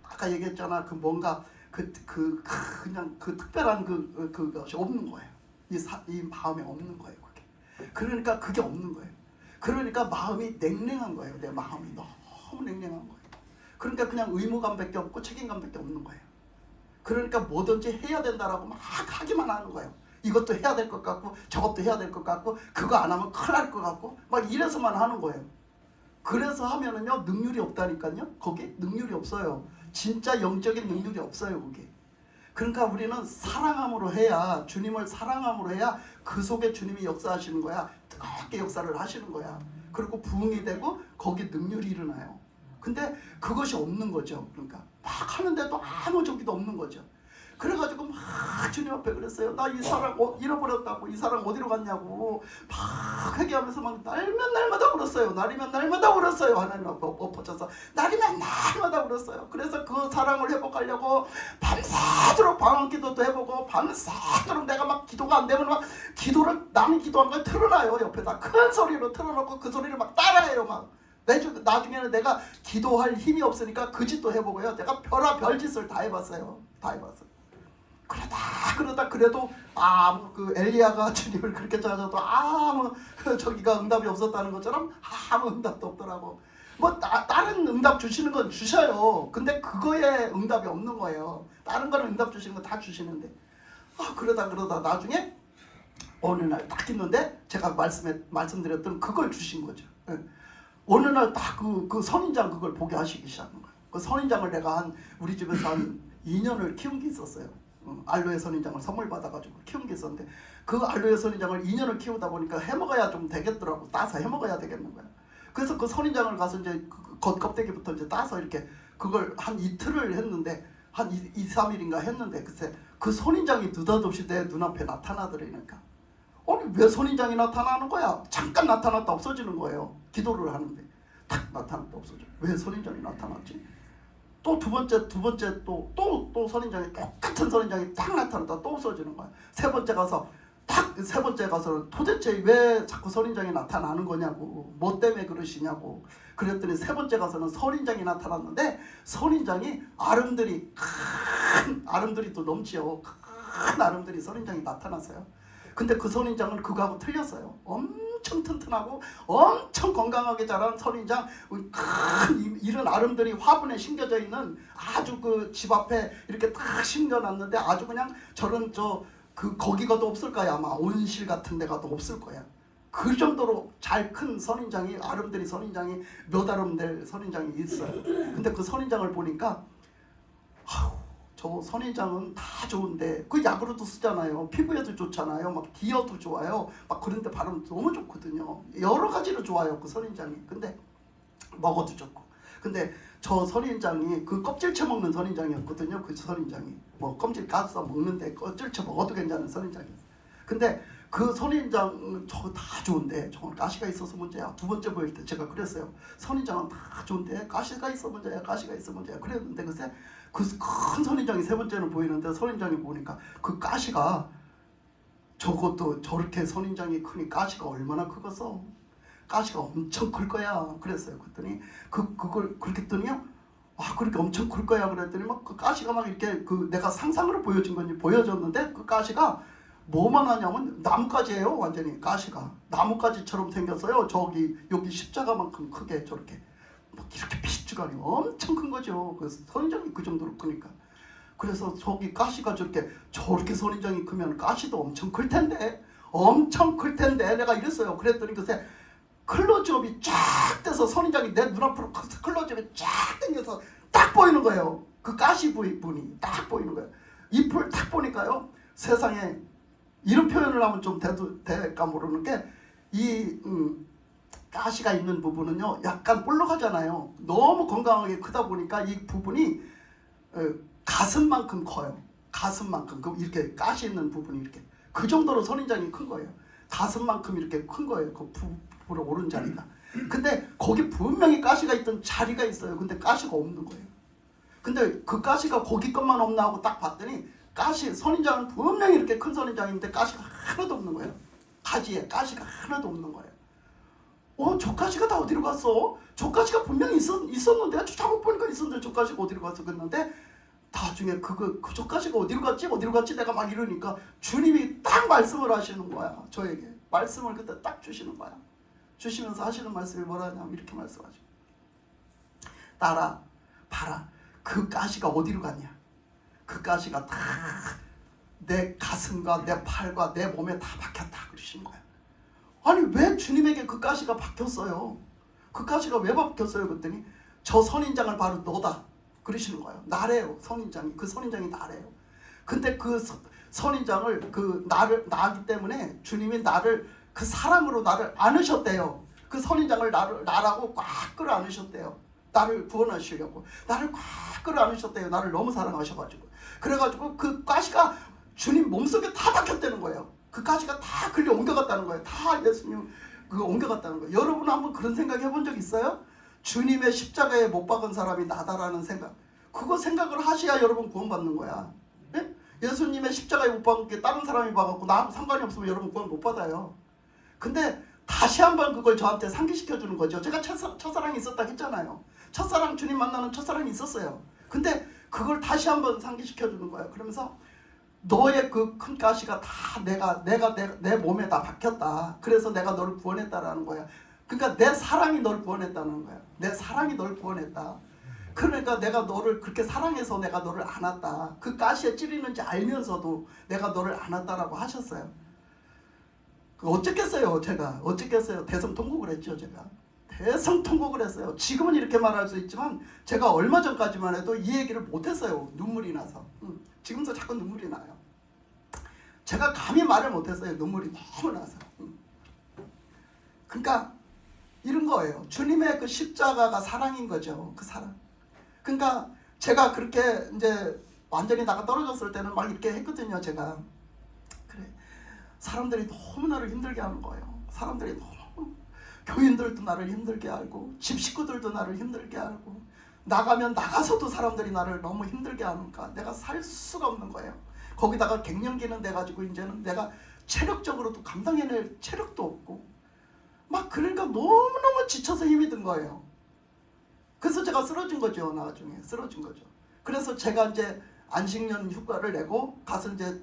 아까 얘기했잖아. 그 뭔가 그냥 그 특별한 그것이 없는 거예요. 이 마음에 없는 거예요. 그게. 그러니까 그게 없는 거예요. 그러니까 마음이 냉랭한 거예요. 내 마음이 너무 냉랭한 거예요. 그러니까 그냥 의무감밖에 없고 책임감밖에 없는 거예요. 그러니까 뭐든지 해야 된다라고 막 하기만 하는 거예요. 이것도 해야 될 것 같고 저것도 해야 될 것 같고 그거 안 하면 큰일 날 것 같고 막 이래서만 하는 거예요. 그래서 하면은요 능률이 없다니까요. 거기 능률이 없어요. 진짜 영적인 능률이 없어요. 거기. 그러니까 우리는 사랑함으로 해야 주님을 사랑함으로 해야 그 속에 주님이 역사하시는 거야. 뜨겁게 역사를 하시는 거야. 그리고 부흥이 되고 거기 능률이 일어나요. 근데 그것이 없는 거죠. 그러니까 막 하는데도 아무 저기도 없는 거죠. 그래가지고 막 주님 앞에 그랬어요. 나 이 사랑 잃어버렸다고. 이 사랑 어디로 갔냐고 막 회개하면서 막 날면 날마다 울었어요. 날이면 날마다 울었어요. 하나님 앞에 엎어져서 날이면 날마다 울었어요. 그래서 그 사랑을 회복하려고 밤새도록 방언기도도 해보고 밤새도록 내가 막 기도가 안 되면 막 기도를 남이 기도한 걸 틀어놔요. 옆에다 큰 소리로 틀어놓고 그 소리를 막 따라해요. 막 나중에는 내가 기도할 힘이 없으니까 그 짓도 해보고요. 내가 별짓을 다 해봤어요. 다 해봤어요. 그러다 그래도 그 엘리야가 주님을 그렇게 찾아도 아무 저기가 응답이 없었다는 것처럼 아무 응답도 없더라고. 뭐 다른 응답 주시는 건 주셔요. 근데 그거에 응답이 없는 거예요. 다른 거는 응답 주시는 거 다 주시는데 그러다 나중에 어느 날 딱 있는데 제가 말씀드렸던 그걸 주신 거죠. 어느 날 딱 그 선인장 그걸 보게 하시기 시작한 거예요. 그 선인장을 내가 우리 집에서 한 2년을 키운 게 있었어요. 알로에 선인장을 선물 받아가지고 키운 게 있었는데 그 알로에 선인장을 2년을 키우다 보니까 해먹어야 좀 되겠더라고. 따서 해먹어야 되겠는 거야. 그래서 그 선인장을 가서 이제 겉껍데기부터 이제 따서 이렇게 그걸 한 이틀을 했는데 한 2, 3일인가 했는데 글쎄 그 선인장이 느닷없이 내 눈앞에 나타나더라니까. 아니 왜 선인장이 나타나는 거야? 잠깐 나타났다 없어지는 거예요. 기도를 하는데 탁 나타났다 없어져. 왜 선인장이 나타났지? 또 두 번째 또 선인장이 똑같은 선인장이 딱 나타났다 또 없어지는 거야. 세 번째 가서는 도대체 왜 자꾸 선인장이 나타나는 거냐고, 뭐 때문에 그러시냐고. 그랬더니 세 번째 가서는 선인장이 나타났는데 선인장이 큰 아름들이 또 넘치요. 큰 아름들이 선인장이 나타났어요. 근데 그 선인장은 그거하고 틀렸어요. 엄청 튼튼하고 엄청 건강하게 자란 선인장, 큰 이른 아름들이 화분에 심겨져 있는 아주 그 집 앞에 이렇게 딱 심겨놨는데 아주 그냥 저런 거기 가도 없을 거야. 아마 온실 같은 데 가도 없을 거야. 그 정도로 잘 큰 선인장이, 아름드리 선인장이, 몇 아름될 선인장이 있어요. 근데 그 선인장을 보니까 저 선인장은 다 좋은데 그 약으로도 쓰잖아요. 피부에도 좋잖아요. 막 기어도 좋아요. 막 그런데 바르면 너무 좋거든요. 여러 가지로 좋아요. 그 선인장이. 근데 먹어도 좋고. 근데 저 선인장이 그 껍질째 먹는 선인장이었거든요. 그 선인장이 뭐 껍질 까서 먹는데 껍질째 먹어도 괜찮은 선인장이에요. 근데 그 선인장 저거 다 좋은데 저건 가시가 있어서 문제야. 두 번째 보일 때 제가 그랬어요. 선인장은 다 좋은데 가시가 있어 문제야. 가시가 있어 문제야. 그랬는데 글쎄 그 큰 선인장이 세 번째는 보이는데 선인장이 보니까 그 가시가 저것도 저렇게 선인장이 크니 가시가 얼마나 크겠어. 가시가 엄청 클 거야. 그랬어요. 그랬더니 그걸 그렇게 했더니요. 그렇게 엄청 클 거야. 그랬더니 막 그 가시가 막 이렇게 내가 상상으로 보여진 건지 보여줬는데 그 가시가 뭐만 하냐면 나뭇가지예요. 완전히 가시가 나뭇가지처럼 생겼어요. 여기 십자가만큼 크게 저렇게 막 이렇게 피주간이 엄청 큰 거죠. 그 선인장이 그 정도로 크니까. 그래서 저기 가시가 저렇게 선인장이 크면 가시도 엄청 클 텐데 내가 이랬어요. 그랬더니 글쎄 클로즈업이 쫙 돼서 선인장이 내 눈앞으로 클로즈업이 쫙 당겨서 딱 보이는 거예요. 그 가시 부분이 딱 보이는 거예요. 잎을 딱 보니까요. 세상에 이런 표현을 하면 좀 될까 모르는 게 이 가시가 있는 부분은요. 약간 볼록하잖아요. 너무 건강하게 크다 보니까 이 부분이 가슴만큼 커요. 가슴만큼. 이렇게 가시 있는 부분이 이렇게 그 정도로 선인장이 큰 거예요. 가슴만큼 이렇게 큰 거예요. 그 부분의 오른자리가. 근데 거기 분명히 가시가 있던 자리가 있어요. 근데 가시가 없는 거예요. 근데 그 가시가 거기 것만 없나 하고 딱 봤더니 선인장은 분명히 이렇게 큰 선인장인데 가시가 하나도 없는 거예요. 가지에 가시가 하나도 없는 거예요. 저 가시가 다 어디로 갔어? 저 가시가 분명히 있었는데 잘못 보니까 있었는데 저 가시가 어디로 갔어? 그랬는데 나중에 저 가시가 어디로 갔지? 내가 막 이러니까 주님이 딱 말씀을 하시는 거야. 저에게 말씀을 그때 딱 주시는 거야. 주시면서 하시는 말씀이 뭐라냐면 이렇게 말씀하시고 딸아 봐라 그 가시가 어디로 갔냐? 그 가시가 다 내 가슴과 내 팔과 내 몸에 다 박혔다 그러시는 거야. 아니 왜 주님에게 그 가시가 박혔어요? 그 가시가 왜 박혔어요? 그랬더니 저 선인장을 바로 너다 그러시는 거예요. 나래요. 선인장이. 그 선인장이 나래요. 근데 그 선인장을 나기 때문에 주님이 그 사랑으로 나를 안으셨대요. 그 선인장을 나라고 꽉 끌어 안으셨대요. 나를 구원하시려고 나를 꽉 끌어 안으셨대요. 나를 너무 사랑하셔가지고. 그래가지고 그 가시가 주님 몸속에 다 박혔다는 거예요. 그 가시가 다 글려 옮겨갔다는 거예요. 다 예수님 그거 옮겨갔다는 거예요. 여러분 한번 그런 생각 해본 적 있어요? 주님의 십자가에 못 박은 사람이 나다라는 생각. 그거 생각을 하셔야 여러분 구원받는 거야. 네? 예수님의 십자가에 못 박은 게 다른 사람이 박았고 나하고 상관이 없으면 여러분 구원 못 받아요. 근데 다시 한번 그걸 저한테 상기시켜 주는 거죠. 제가 첫사랑이 있었다고 했잖아요. 첫사랑 주님 만나는 첫사랑이 있었어요. 근데 그걸 다시 한번 상기시켜 주는 거예요. 그러면서 너의 그 큰 가시가 다 내 몸에 다 박혔다. 그래서 내가 너를 구원했다라는 거야. 그러니까 내 사랑이 널 구원했다는 거야. 내 사랑이 널 구원했다. 그러니까 내가 너를 그렇게 사랑해서 내가 너를 안았다. 그 가시에 찌르는지 알면서도 내가 너를 안았다라고 하셨어요. 어쨌겠어요. 제가 어쨌겠어요. 대성통곡을 했죠. 제가 대성통곡을 했어요. 지금은 이렇게 말할 수 있지만 제가 얼마 전까지만 해도 이 얘기를 못했어요. 눈물이 나서. 지금도 자꾸 눈물이 나요. 제가 감히 말을 못했어요. 눈물이 너무 나서. 그러니까 이런 거예요. 주님의 그 십자가가 사랑인 거죠. 그 사랑. 그러니까 제가 그렇게 이제 완전히 나가 떨어졌을 때는 막 이렇게 했거든요. 제가 그래 사람들이 너무 나를 힘들게 하는 거예요. 사람들이 너무 교인들도 나를 힘들게 하고 집 식구들도 나를 힘들게 하고 나가면 나가서도 사람들이 나를 너무 힘들게 하니까 내가 살 수가 없는 거예요. 거기다가 갱년기는 돼가지고 이제는 내가 체력적으로도 감당해낼 체력도 없고 막 그러니까 너무너무 지쳐서 힘이 든 거예요. 그래서 제가 쓰러진 거죠. 나중에 쓰러진 거죠. 그래서 제가 이제 안식년 휴가를 내고 가서 이제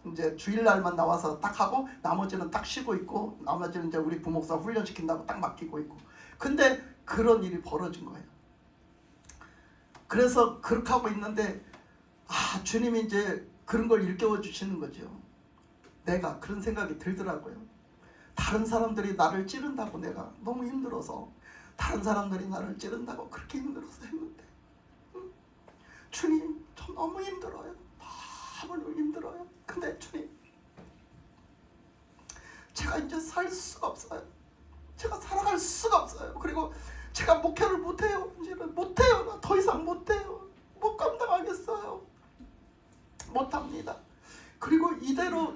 이제 주일날만 나와서 딱 하고 나머지는 딱 쉬고 있고 나머지는 이제 우리 부목사 훈련시킨다고 딱 맡기고 있고. 근데 그런 일이 벌어진 거예요. 그래서 그렇게 하고 있는데 주님이 이제 그런 걸 일깨워 주시는 거죠. 내가 그런 생각이 들더라고요. 다른 사람들이 나를 찌른다고 내가 너무 힘들어서 다른 사람들이 나를 찌른다고 그렇게 힘들어서 했는데 주님 저 너무 힘들어요. 너무 힘들어요. 근데 주님 제가 이제 살 수가 없어요. 제가 살아갈 수가 없어요. 그리고 제가 목회를 못해요. 이제는 못해요. 나 더 이상 못해요. 못 감당하겠어요. 못합니다. 그리고 이대로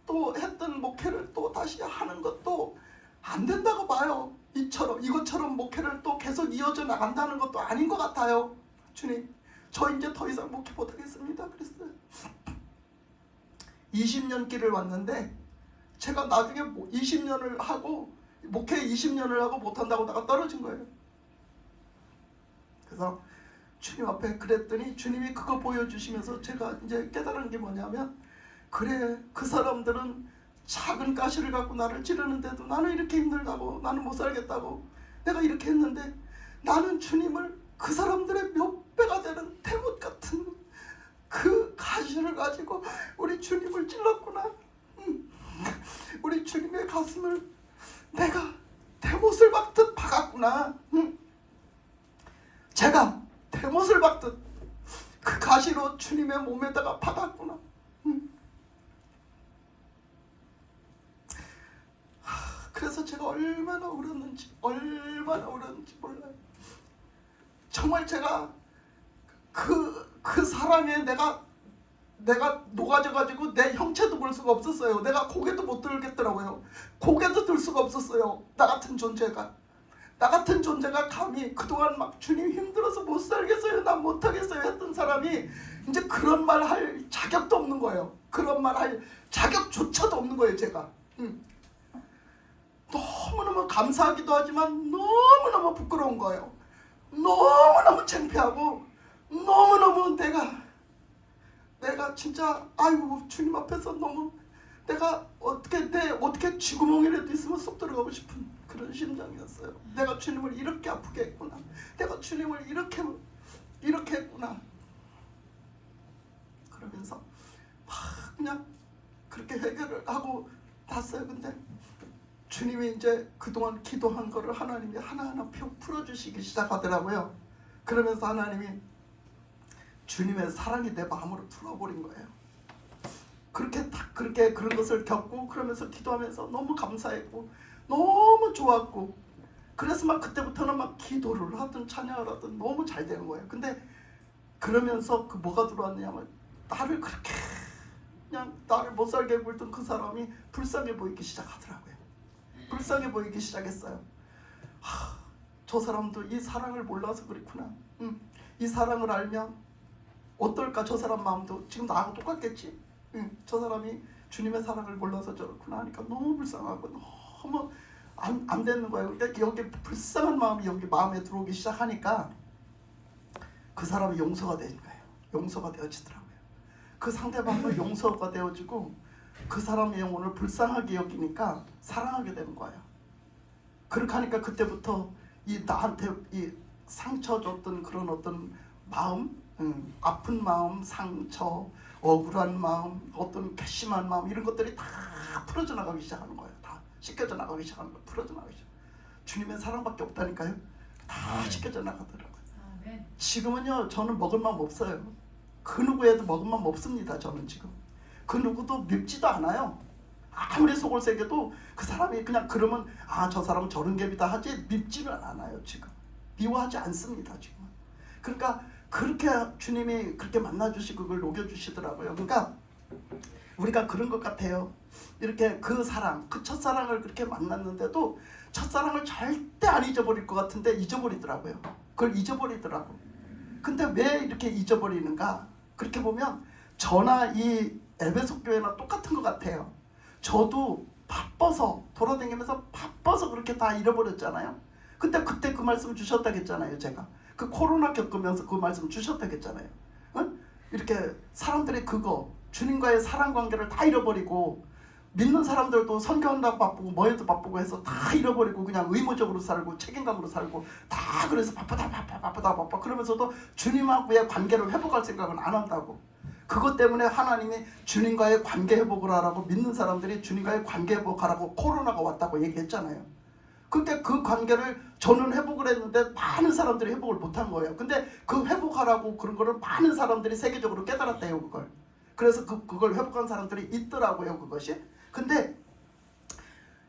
또 했던 목회를 또 다시 하는 것도 안 된다고 봐요. 이것처럼 목회를 또 계속 이어져 나간다는 것도 아닌 것 같아요. 주님 저 이제 더 이상 목회 못하겠습니다. 그랬어요. 20년 길을 왔는데 제가 나중에 20년을 하고 목회 20년을 하고 못한다고 나가 떨어진 거예요. 그래서 주님 앞에 그랬더니 주님이 그거 보여주시면서 제가 이제 깨달은 게 뭐냐면 그래 그 사람들은 작은 가시를 갖고 나를 찌르는데도 나는 이렇게 힘들다고 나는 못 살겠다고 내가 이렇게 했는데 나는 주님을 그 사람들의 몇 배가 되는 대못 같은 그 가시를 가지고 우리 주님을 찔렀구나. 우리 주님의 가슴을 내가 대못을 박듯 박았구나. 제가 대못을 박듯 그 가시로 주님의 몸에다가 박았구나. 그래서 제가 얼마나 울었는지 몰라요. 정말 제가 그 사랑에 내가 녹아져가지고 내 형체도 볼 수가 없었어요. 내가 고개도 못 들겠더라고요. 고개도 들 수가 없었어요. 나 같은 존재가 감히 그동안 막 주님 힘들어서 못 살겠어요. 난 못하겠어요 했던 사람이 이제 그런 말 할 자격도 없는 거예요. 그런 말 할 자격조차도 없는 거예요. 제가 너무너무 감사하기도 하지만 너무너무 부끄러운 거예요. 너무너무 창피하고 너무너무 내가 진짜 아이고 주님 앞에서 너무 내가 어떻게 쥐구멍이라도 있으면 쏙 들어가고 싶은 그런 심정이었어요. 내가 주님을 이렇게 아프게 했구나. 내가 주님을 이렇게 했구나. 그러면서 막 그냥 그렇게 해결을 하고 났어요. 근데 주님이 이제 그동안 기도한 거를 하나님이 하나하나 풀어주시기 시작하더라고요. 그러면서 하나님이 주님의 사랑이 내 마음으로 들어버린 거예요. 그렇게 그런 것을 겪고 그러면서 기도하면서 너무 감사했고 너무 좋았고 그래서 막 그때부터는 막 기도를 하든 찬양을 하든 너무 잘 되는 거예요. 근데 그러면서 그 뭐가 들어왔냐면 나를 그렇게 그냥 나를 못 살게 굴던 그 사람이 불쌍해 보이기 시작하더라고요. 불쌍해 보이기 시작했어요. 저 사람도 이 사랑을 몰라서 그렇구나. 이 사랑을 알면 어떨까? 저 사람 마음도 지금 나하고 똑같겠지. 저 사람이 주님의 사랑을 몰라서 저렇구나 하니까 너무 불쌍하고 너무 안 되는 거예요. 그러니까 여기 불쌍한 마음이 여기 마음에 들어오기 시작하니까 그 사람이 용서가 되는 거예요. 용서가 되어지더라고요. 그 상대방도 용서가 되어지고 그 사람의 영혼을 불쌍하게 여기니까 사랑하게 되는 거예요. 그렇게 하니까 그때부터 나한테 상처 줬던 그런 어떤 마음, 아픈 마음, 상처, 억울한 마음, 어떤 괘씸한 마음 이런 것들이 다 풀어져 나가기 시작하는 거예요. 다 씻겨져 나가기 시작하는 거예요. 풀어져 나가기 시작. 주님의 사랑밖에 없다니까요. 다 씻겨져 나가더라고요. 지금은요 저는 먹을 마음 없어요. 그 누구에도 먹을 마음 없습니다. 저는 지금 그 누구도 밉지도 않아요. 아무리 속을 새겨도 그 사람이 그냥 그러면 저 사람은 저런 갭이다 하지 밉지는 않아요. 지금 미워하지 않습니다. 지금. 그러니까 그렇게 주님이 그렇게 만나주시고 그걸 녹여주시더라고요. 그러니까 우리가 그런 것 같아요. 이렇게 그 사랑, 그 첫사랑을 그렇게 만났는데도 첫사랑을 절대 안 잊어버릴 것 같은데 잊어버리더라고요. 그걸 잊어버리더라고. 근데 왜 이렇게 잊어버리는가? 그렇게 보면 저나 이 에베소 교회나 똑같은 것 같아요. 저도 바빠서 돌아다니면서 바빠서 그렇게 다 잃어버렸잖아요. 근데 그때 그 말씀 주셨다겠잖아요. 제가 그 코로나 겪으면서 그 말씀 주셨다겠잖아요. 이렇게 사람들이 그거 주님과의 사랑 관계를 다 잃어버리고 믿는 사람들도 선교한다고 바쁘고 뭐해도 바쁘고 해서 다 잃어버리고 그냥 의무적으로 살고 책임감으로 살고 다 그래서 바쁘다 그러면서도 주님하고의 관계를 회복할 생각은 안 한다고. 그것 때문에 하나님이 주님과의 관계 회복을 하라고 믿는 사람들이 주님과의 관계 회복하라고 코로나가 왔다고 얘기했잖아요. 근데 그 관계를 저는 회복을 했는데 많은 사람들이 회복을 못한 거예요. 근데 그 회복하라고 그런 거를 많은 사람들이 세계적으로 깨달았대요, 그걸. 그래서 그걸 회복한 사람들이 있더라고요, 그것이. 근데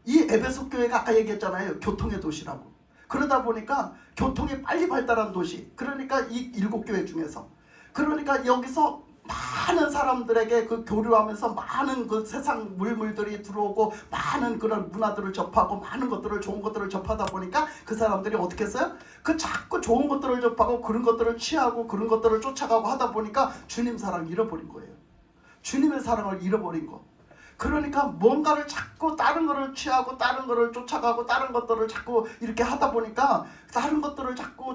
이 에베소 교회가 아까 얘기했잖아요, 교통의 도시라고. 그러다 보니까 교통이 빨리 발달한 도시, 그러니까 이 7교회 중에서, 그러니까 여기서 많은 사람들에게 그 교류하면서 많은 그 세상 물들이 들어오고 많은 그런 문화들을 접하고 많은 것들을 좋은 것들을 접하다 보니까 그 사람들이 어떻게 했어요? 그 자꾸 좋은 것들을 접하고 그런 것들을 취하고 그런 것들을 쫓아가고 하다 보니까 주님 사랑을 잃어버린 거예요. 주님의 사랑을 잃어버린 거. 그러니까 뭔가를 자꾸 다른 거를 취하고 다른 거를 쫓아가고 다른 것들을 자꾸 이렇게 하다 보니까 다른 것들을 자꾸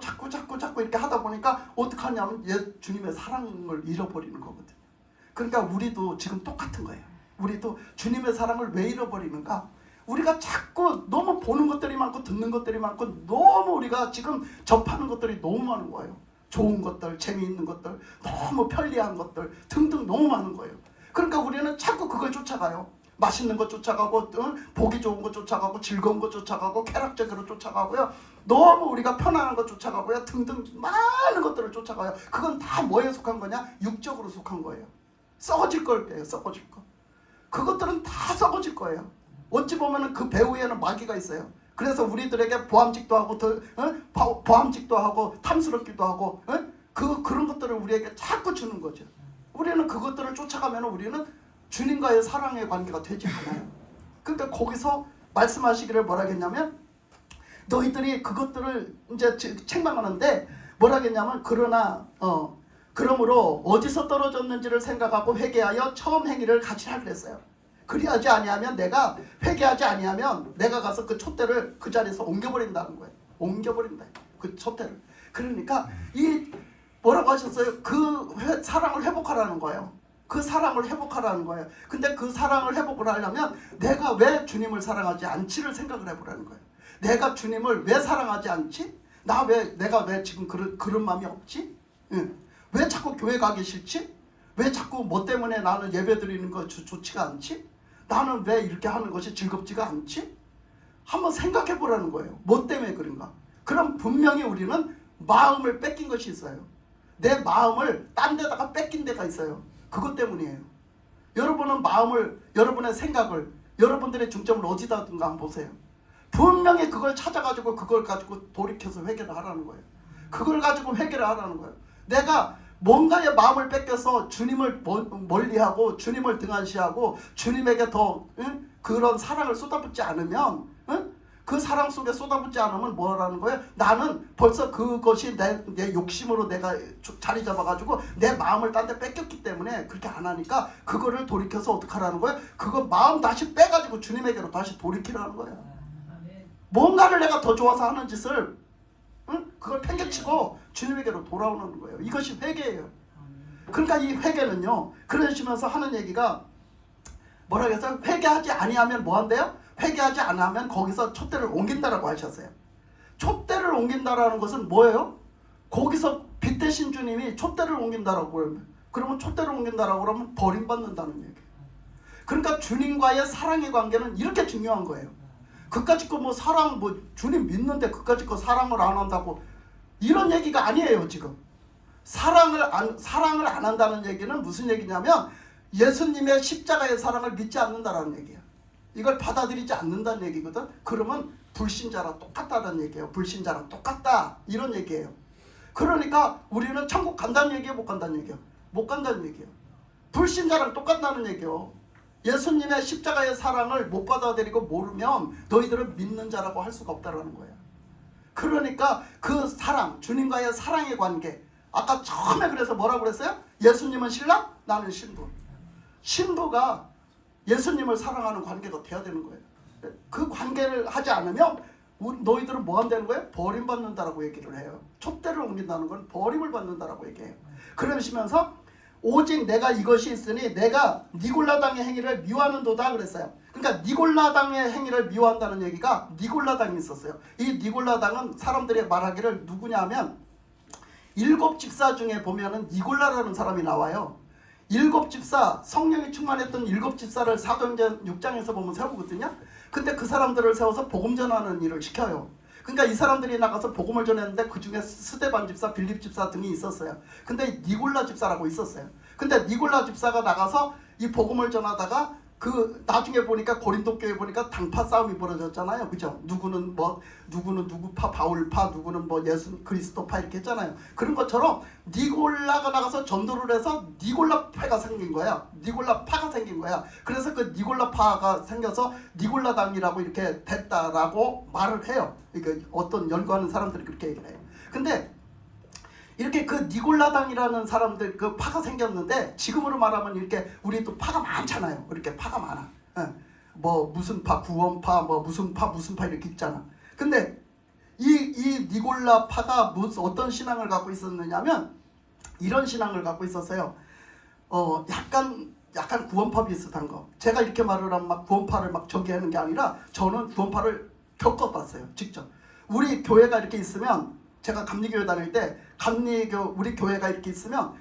이렇게 하다 보니까 어떻게 하냐면 주님의 사랑을 잃어버리는 거거든요. 그러니까 우리도 지금 똑같은 거예요. 우리도 주님의 사랑을 왜 잃어버리는가? 우리가 자꾸 너무 보는 것들이 많고 듣는 것들이 많고 너무 우리가 지금 접하는 것들이 너무 많은 거예요. 좋은 것들, 재미있는 것들, 너무 편리한 것들 등등 너무 많은 거예요. 그러니까 우리는 자꾸 그걸 쫓아가요. 맛있는 것 쫓아가고 보기 좋은 것 쫓아가고 즐거운 것 쫓아가고 쾌락적으로 쫓아가고요. 너무 우리가 편안한 것 쫓아가고요. 등등 많은 것들을 쫓아가요. 그건 다 뭐에 속한 거냐? 육적으로 속한 거예요. 썩어질 거예요. 썩어질 거. 그것들은 다 썩어질 거예요. 어찌 보면 그 배후에는 마귀가 있어요. 그래서 우리들에게 보암직도 하고 보암직도 하고 탐스럽기도 하고 그런 것들을 우리에게 자꾸 주는 거죠. 우리는 그것들을 쫓아가면 우리는 주님과의 사랑의 관계가 되지 않아요. 그러니까 거기서 말씀하시기를 뭐라겠냐면 너희들이 그것들을 이제 책망하는데 뭐라겠냐면 그러므로 어디서 떨어졌는지를 생각하고 회개하여 처음 행위를 가지라 그랬어요. 그리하지 아니하면 내가 회개하지 아니하면 내가 가서 그 촛대를 그 자리에서 옮겨버린다는 거예요. 옮겨버린다. 그 촛대를. 그러니까 이 뭐라고 하셨어요? 그 사랑을 회복하라는 거예요. 그 사랑을 회복하라는 거예요. 근데 그 사랑을 회복을 하려면 내가 왜 주님을 사랑하지 않지를 생각을 해보라는 거예요. 내가 주님을 왜 사랑하지 않지? 내가 왜 지금 그런 마음이 없지? 왜 자꾸 교회 가기 싫지? 왜 자꾸 뭐 때문에 나는 예배 드리는 거 좋지가 않지? 나는 왜 이렇게 하는 것이 즐겁지가 않지? 한번 생각해 보라는 거예요. 뭐 때문에 그런가? 그럼 분명히 우리는 마음을 뺏긴 것이 있어요. 내 마음을 딴 데다가 뺏긴 데가 있어요. 그것 때문이에요. 여러분은 마음을, 여러분의 생각을, 여러분들의 중점을 어디다 둔가 한번 보세요. 분명히 그걸 찾아가지고 그걸 가지고 돌이켜서 회개를 하라는 거예요. 그걸 가지고 회개를 하라는 거예요. 내가 뭔가의 마음을 뺏겨서 주님을 멀리하고 주님을 등한시하고 주님에게 더 그런 사랑을 쏟아붓지 않으면 그 사랑 속에 쏟아붓지 않으면 뭐라는 거예요? 나는 벌써 그것이 내 욕심으로 내가 자리 잡아가지고 내 마음을 딴 데 뺏겼기 때문에 그렇게 안 하니까 그거를 돌이켜서 어떻게 하라는 거예요? 그거 마음 다시 빼가지고 주님에게로 다시 돌이키라는 거예요. 뭔가를 내가 더 좋아서 하는 짓을 그걸 팽개치고 주님에게로 돌아오는 거예요. 이것이 회개예요. 그러니까 이 회개는요, 그러시면서 하는 얘기가 뭐라 그랬어요? 회개하지 아니하면 뭐 한대요? 회개하지 않으면 거기서 촛대를 옮긴다라고 하셨어요. 촛대를 옮긴다라는 것은 뭐예요? 거기서 빛 대신 주님이 촛대를 옮긴다라고 그러면, 그러면 촛대를 옮긴다라고 그러면 버림받는다는 얘기예요. 그러니까 주님과의 사랑의 관계는 이렇게 중요한 거예요. 그까짓 거 뭐 사랑 뭐 주님 믿는데 그까짓 거 사랑을 안 한다고 이런 얘기가 아니에요. 지금 사랑을 안 한다는 얘기는 무슨 얘기냐면 예수님의 십자가의 사랑을 믿지 않는다라는 얘기예요. 이걸 받아들이지 않는다는 얘기거든. 그러면 불신자랑 똑같다는 얘기예요. 불신자랑 똑같다 이런 얘기예요. 그러니까 우리는 천국 간다는 얘기예요, 못 간다는 얘기예요? 못 간다는 얘기예요. 불신자랑 똑같다는 얘기예요. 예수님의 십자가의 사랑을 못 받아들이고 모르면 너희들은 믿는 자라고 할 수가 없다라는 거예요. 그러니까 그 사랑, 주님과의 사랑의 관계, 아까 처음에 그래서 뭐라고 그랬어요? 예수님은 신랑, 나는 신부. 신부가 예수님을 사랑하는 관계가 돼야 되는 거예요. 그 관계를 하지 않으면 너희들은 뭐 한다는 거예요? 버림받는다라고 얘기를 해요. 촛대를 옮긴다는 건 버림을 받는다라고 얘기해요. 그러시면서 오직 내가 이것이 있으니 내가 니골라당의 행위를 미워하는도다 그랬어요. 그러니까 니골라당의 행위를 미워한다는 얘기가 니골라당이 있었어요. 이 니골라당은 사람들이 말하기를 누구냐 하면 7 집사 중에 보면은 니골라라는 사람이 나와요. 7 집사, 성령이 충만했던 7 집사를 사도행전 6장에서 보면 세우거든요. 근데 그 사람들을 세워서 복음 전하는 일을 시켜요. 그러니까 이 사람들이 나가서 복음을 전했는데 그 중에 스데반 집사, 빌립 집사 등이 있었어요. 근데 니골라 집사라고 있었어요. 근데 니골라 집사가 나가서 이 복음을 전하다가 그 나중에 보니까 고린도 교회 보니까 당파 싸움이 벌어졌잖아요. 그죠? 누구는 누구파 바울파, 누구는 예수 그리스도파 이렇게 했잖아요. 그런 것처럼 니골라가 나가서 전도를 해서 니골라파가 생긴 거야. 니골라파가 생긴 거야. 그래서 그 니골라파가 생겨서 니골라당이라고 이렇게 됐다라고 말을 해요. 그러니까 어떤 연구하는 사람들이 그렇게 얘기를 해요. 근데 이렇게 그 니골라당이라는 사람들 그 파가 생겼는데 지금으로 말하면 이렇게 우리도 파가 많잖아요. 이렇게 파가 많아. 무슨 파, 구원파, 무슨 파 이렇게 있잖아. 근데 이 니골라 파가 어떤 신앙을 갖고 있었느냐면 이런 신앙을 갖고 있었어요. 약간 구원파 비슷한 거. 제가 이렇게 말을 하면 막 구원파를 막 저기하는 게 아니라 저는 구원파를 겪어봤어요. 직접. 우리 교회가 이렇게 있으면 제가 감리교회 다닐 때 우리 교회가 이렇게 있으면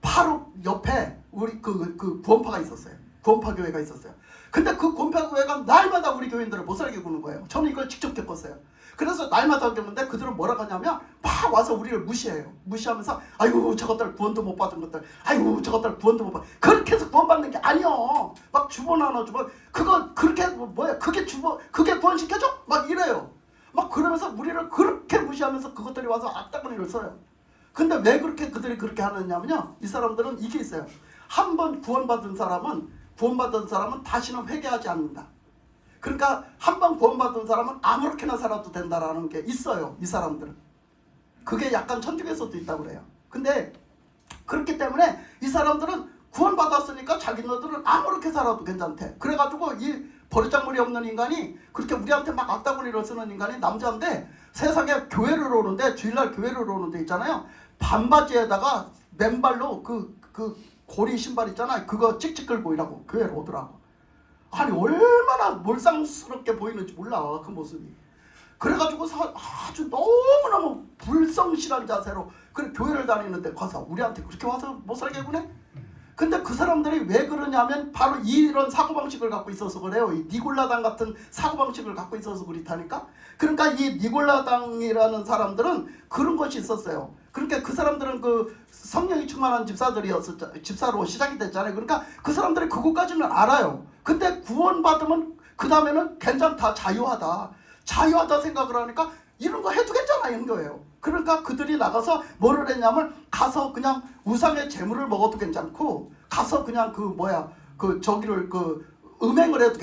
바로 옆에 우리 그 구원파가 있었어요. 구원파 교회가 있었어요. 근데 그 구원파 교회가 날마다 우리 교인들을 못 살게 구는 거예요. 저는 이걸 직접 겪었어요. 그래서 날마다 겪는데 그들은 뭐라 하냐면 막 와서 우리를 무시해요. 무시하면서 아이고 저것들 구원도 못 받은 것들, 아이고 저것들 구원도 못 받. 그렇게 해서 구원 받는 게 아니요. 막 주번 하나 주번 그거 그렇게 그게 구원 시켜줘? 막 이래요. 막 그러면서 우리를 그렇게 무시하면서 그것들이 와서 악다구니를 써요. 근데 왜 그들이 그렇게 하느냐면요. 이 사람들은 이게 있어요. 한 번 구원받은 사람은 다시는 회개하지 않는다. 그러니까 한 번 구원받은 사람은 아무렇게나 살아도 된다라는 게 있어요. 이 사람들은. 그게 약간 천주교에서도 있다고 그래요. 근데 그렇기 때문에 이 사람들은 구원받았으니까 자기네들은 아무렇게 살아도 괜찮대. 그래가지고 이 버르장머리 없는 인간이 그렇게 우리한테 막 악다구리를 쓰는 인간이 남자인데 세상에 교회를 오는데 주일날 교회를 오는데 있잖아요. 반바지에다가 맨발로 그 고리 신발 있잖아요. 그거 찍찍 끌고 이라고 교회를 오더라고. 아니 얼마나 몰상스럽게 보이는지 몰라 그 모습이. 그래가지고 아주 너무너무 불성실한 자세로 그 교회를 다니는데 가서 우리한테 그렇게 와서 못 살게 구네? 근데 그 사람들이 왜 그러냐면 바로 이런 사고방식을 갖고 있어서 그래요. 이 니골라당 같은 사고방식을 갖고 있어서 그렇다니까. 그러니까 이 니골라당이라는 사람들은 그런 것이 있었어요. 그러니까 그 사람들은 그 성령이 충만한 집사로 시작이 됐잖아요. 그러니까 그 사람들이 그것까지는 알아요. 근데 구원받으면 그 다음에는 괜찮다, 자유하다 생각을 하니까 이런 거 해도 괜찮아 이런 거예요. 그러니까 그들이 나가서 뭐를 했냐면 가서 그냥 우상의 재물을 먹어도 괜찮고 가서 그냥 음행을 해도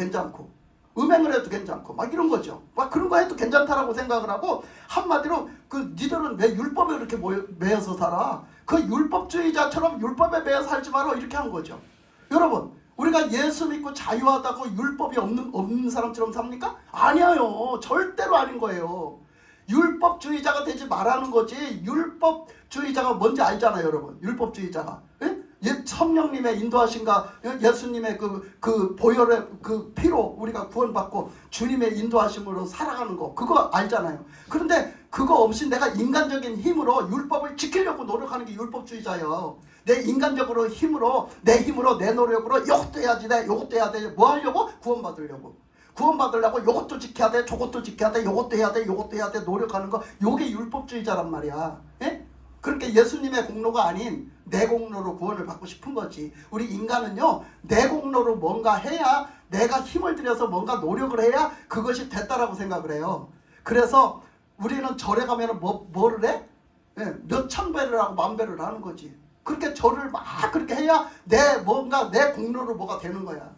괜찮고 막 이런 거죠. 막 그런 거 해도 괜찮다라고 생각을 하고 한마디로 니들은 왜 율법에 그렇게 매여서 살아? 그 율법주의자처럼 율법에 매여 살지 마라 이렇게 한 거죠. 여러분 우리가 예수 믿고 자유하다고 율법이 없는 사람처럼 삽니까? 아니에요. 절대로 아닌 거예요. 율법주의자가 되지 말라는 거지. 율법주의자가 뭔지 알잖아요, 여러분. 율법주의자가. 성령님의 인도하심과 예수님의 그 보혈의 그 피로 우리가 구원받고 주님의 인도하심으로 살아가는 거 그거 알잖아요. 그런데 그거 없이 내가 인간적인 힘으로 율법을 지키려고 노력하는 게 율법주의자예요. 내 인간적으로 내 힘으로 내 노력으로 이것도 해야지 이것도 해야 돼. 뭐 하려고? 구원받으려고 요것도 지켜야 돼, 저것도 지켜야 돼, 요것도 해야 돼 노력하는 거 요게 율법주의자란 말이야. 예? 그렇게 예수님의 공로가 아닌 내 공로로 구원을 받고 싶은 거지. 우리 인간은요 내 공로로 뭔가 해야 내가 힘을 들여서 뭔가 노력을 해야 그것이 됐다라고 생각을 해요. 그래서 우리는 절에 가면 뭐를 해? 예, 몇천 배를 하고 만 배를 하는 거지. 그렇게 절을 막 그렇게 해야 내 공로로 뭐가 되는 거야.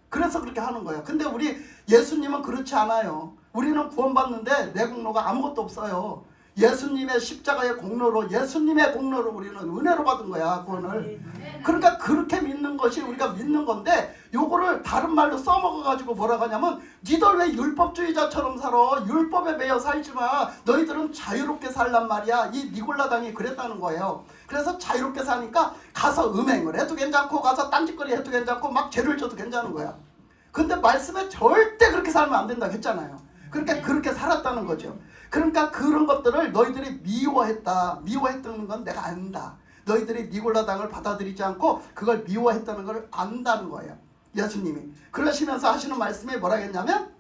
그래서 그렇게 하는 거야. 근데 우리 예수님은 그렇지 않아요. 우리는 구원받는데 내 공로가 아무것도 없어요. 예수님의 십자가의 공로로, 예수님의 공로로 우리는 은혜로 받은 거야, 구원을. 그러니까 그렇게 믿는 것이 우리가 믿는 건데, 요거를 다른 말로 써먹어가지고 뭐라고 하냐면, 니들 왜 율법주의자처럼 살아? 율법에 매여 살지 마. 너희들은 자유롭게 살란 말이야. 이 니골라당이 그랬다는 거예요. 그래서 자유롭게 사니까 가서 음행을 해도 괜찮고, 가서 딴짓거리 해도 괜찮고, 막 죄를 져도 괜찮은 거야. 근데 말씀에 절대 그렇게 살면 안 된다고 했잖아요. 그러니까 그렇게 살았다는 거죠. 그러니까 그런 것들을 너희들이 미워했다. 미워했다는 건 내가 안다. 너희들이 니골라당을 받아들이지 않고 그걸 미워했다는 걸 안다는 거예요. 예수님이. 그러시면서 하시는 말씀이 뭐라 했냐면,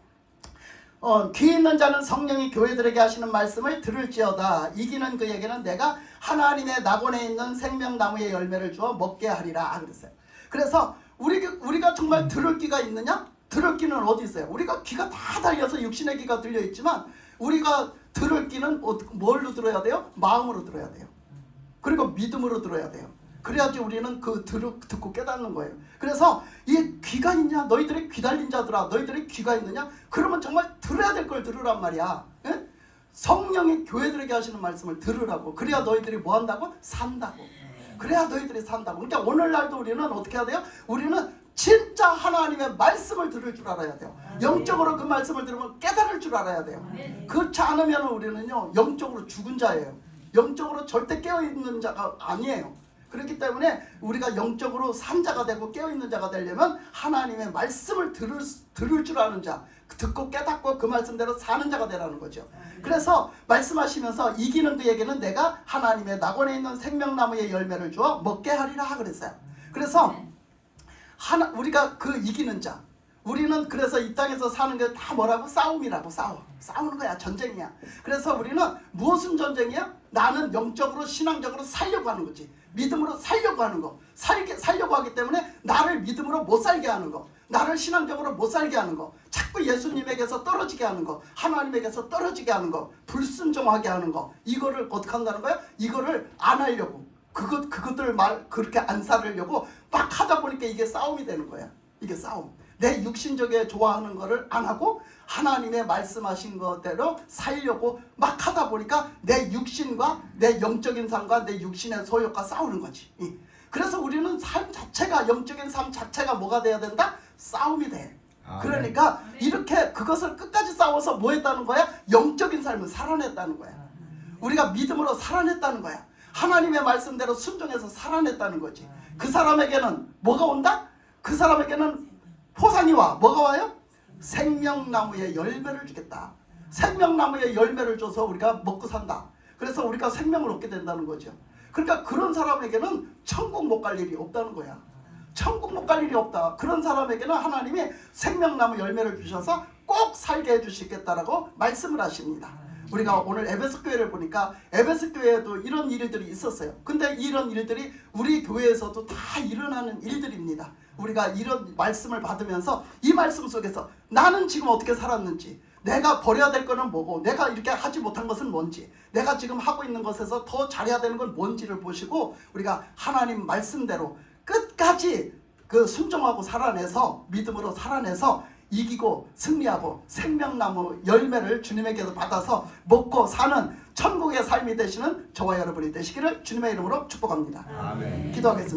귀 있는 자는 성령이 교회들에게 하시는 말씀을 들을지어다. 이기는 그에게는 내가 하나님의 낙원에 있는 생명나무의 열매를 주어 먹게 하리라 그랬어요. 그래서 우리가 정말 들을 귀가 있느냐? 들을 귀는 어디 있어요? 우리가 귀가 다 달려서 육신의 귀가 들려 있지만, 우리가 들을 귀는 뭘로 들어야 돼요? 마음으로 들어야 돼요. 그리고 믿음으로 들어야 돼요. 그래야지 우리는 듣고 깨닫는 거예요. 그래서 이 귀가 있냐? 너희들이 귀 달린 자들아, 너희들이 귀가 있느냐? 그러면 정말 들어야 될 걸 들으란 말이야. 예? 성령이 교회들에게 하시는 말씀을 들으라고. 그래야 너희들이 뭐 한다고? 산다고. 그래야 너희들이 산다고. 그러니까 오늘날도 우리는 어떻게 해야 돼요? 우리는 진짜 하나님의 말씀을 들을 줄 알아야 돼요. 영적으로 그 말씀을 들으면 깨달을 줄 알아야 돼요. 그렇지 않으면 우리는요, 영적으로 죽은 자예요. 영적으로 절대 깨어있는 자가 아니에요. 그렇기 때문에 우리가 영적으로 산 자가 되고 깨어있는 자가 되려면 하나님의 말씀을 들을 줄 아는 자, 듣고 깨닫고 그 말씀대로 사는 자가 되라는 거죠. 그래서 말씀하시면서 이기는 그에게는 내가 하나님의 낙원에 있는 생명나무의 열매를 주어 먹게 하리라 그랬어요. 그래서 우리가 그 이기는 자, 우리는 그래서 이 땅에서 사는 게 다 뭐라고? 싸움이라고. 싸우는 거야. 전쟁이야. 그래서 우리는 무엇은 전쟁이야? 나는 영적으로 신앙적으로 살려고 하는 거지. 믿음으로 살려고 하는 거. 살려고 하기 때문에 나를 믿음으로 못 살게 하는 거, 나를 신앙적으로 못 살게 하는 거, 자꾸 예수님에게서 떨어지게 하는 거, 하나님에게서 떨어지게 하는 거, 불순종하게 하는 거, 이거를 어떻게 한다는 거야? 이거를 안 하려고, 그것들 그렇게 안 살으려고 막 하다 보니까 이게 싸움이 되는 거야. 이게 싸움. 내 육신적에 좋아하는 거를 안 하고 하나님의 말씀하신 것대로 살려고 막 하다 보니까 내 육신과 내 영적인 삶과 내 육신의 소욕과 싸우는 거지. 그래서 우리는 삶 자체가, 영적인 삶 자체가 뭐가 돼야 된다? 싸움이 돼. 그러니까 이렇게 그것을 끝까지 싸워서 뭐 했다는 거야? 영적인 삶을 살아냈다는 거야. 우리가 믿음으로 살아냈다는 거야. 하나님의 말씀대로 순종해서 살아냈다는 거지. 그 사람에게는 뭐가 온다? 그 사람에게는 포상이 와. 뭐가 와요? 생명나무의 열매를 주겠다. 생명나무의 열매를 줘서 우리가 먹고 산다. 그래서 우리가 생명을 얻게 된다는 거죠. 그러니까 그런 사람에게는 천국 못 갈 일이 없다는 거야. 천국 못 갈 일이 없다. 그런 사람에게는 하나님이 생명나무 열매를 주셔서 꼭 살게 해주시겠다라고 말씀을 하십니다. 우리가 오늘 에베소 교회를 보니까 에베소 교회에도 이런 일들이 있었어요. 근데 이런 일들이 우리 교회에서도 다 일어나는 일들입니다. 우리가 이런 말씀을 받으면서 이 말씀 속에서 나는 지금 어떻게 살았는지, 내가 버려야 될 거는 뭐고, 내가 이렇게 하지 못한 것은 뭔지, 내가 지금 하고 있는 것에서 더 잘해야 되는 건 뭔지를 보시고 우리가 하나님 말씀대로 끝까지 순종하고 살아내서, 믿음으로 살아내서 이기고 승리하고 생명나무 열매를 주님에게서 받아서 먹고 사는 천국의 삶이 되시는 저와 여러분이 되시기를 주님의 이름으로 축복합니다. 아멘. 기도하겠습니다.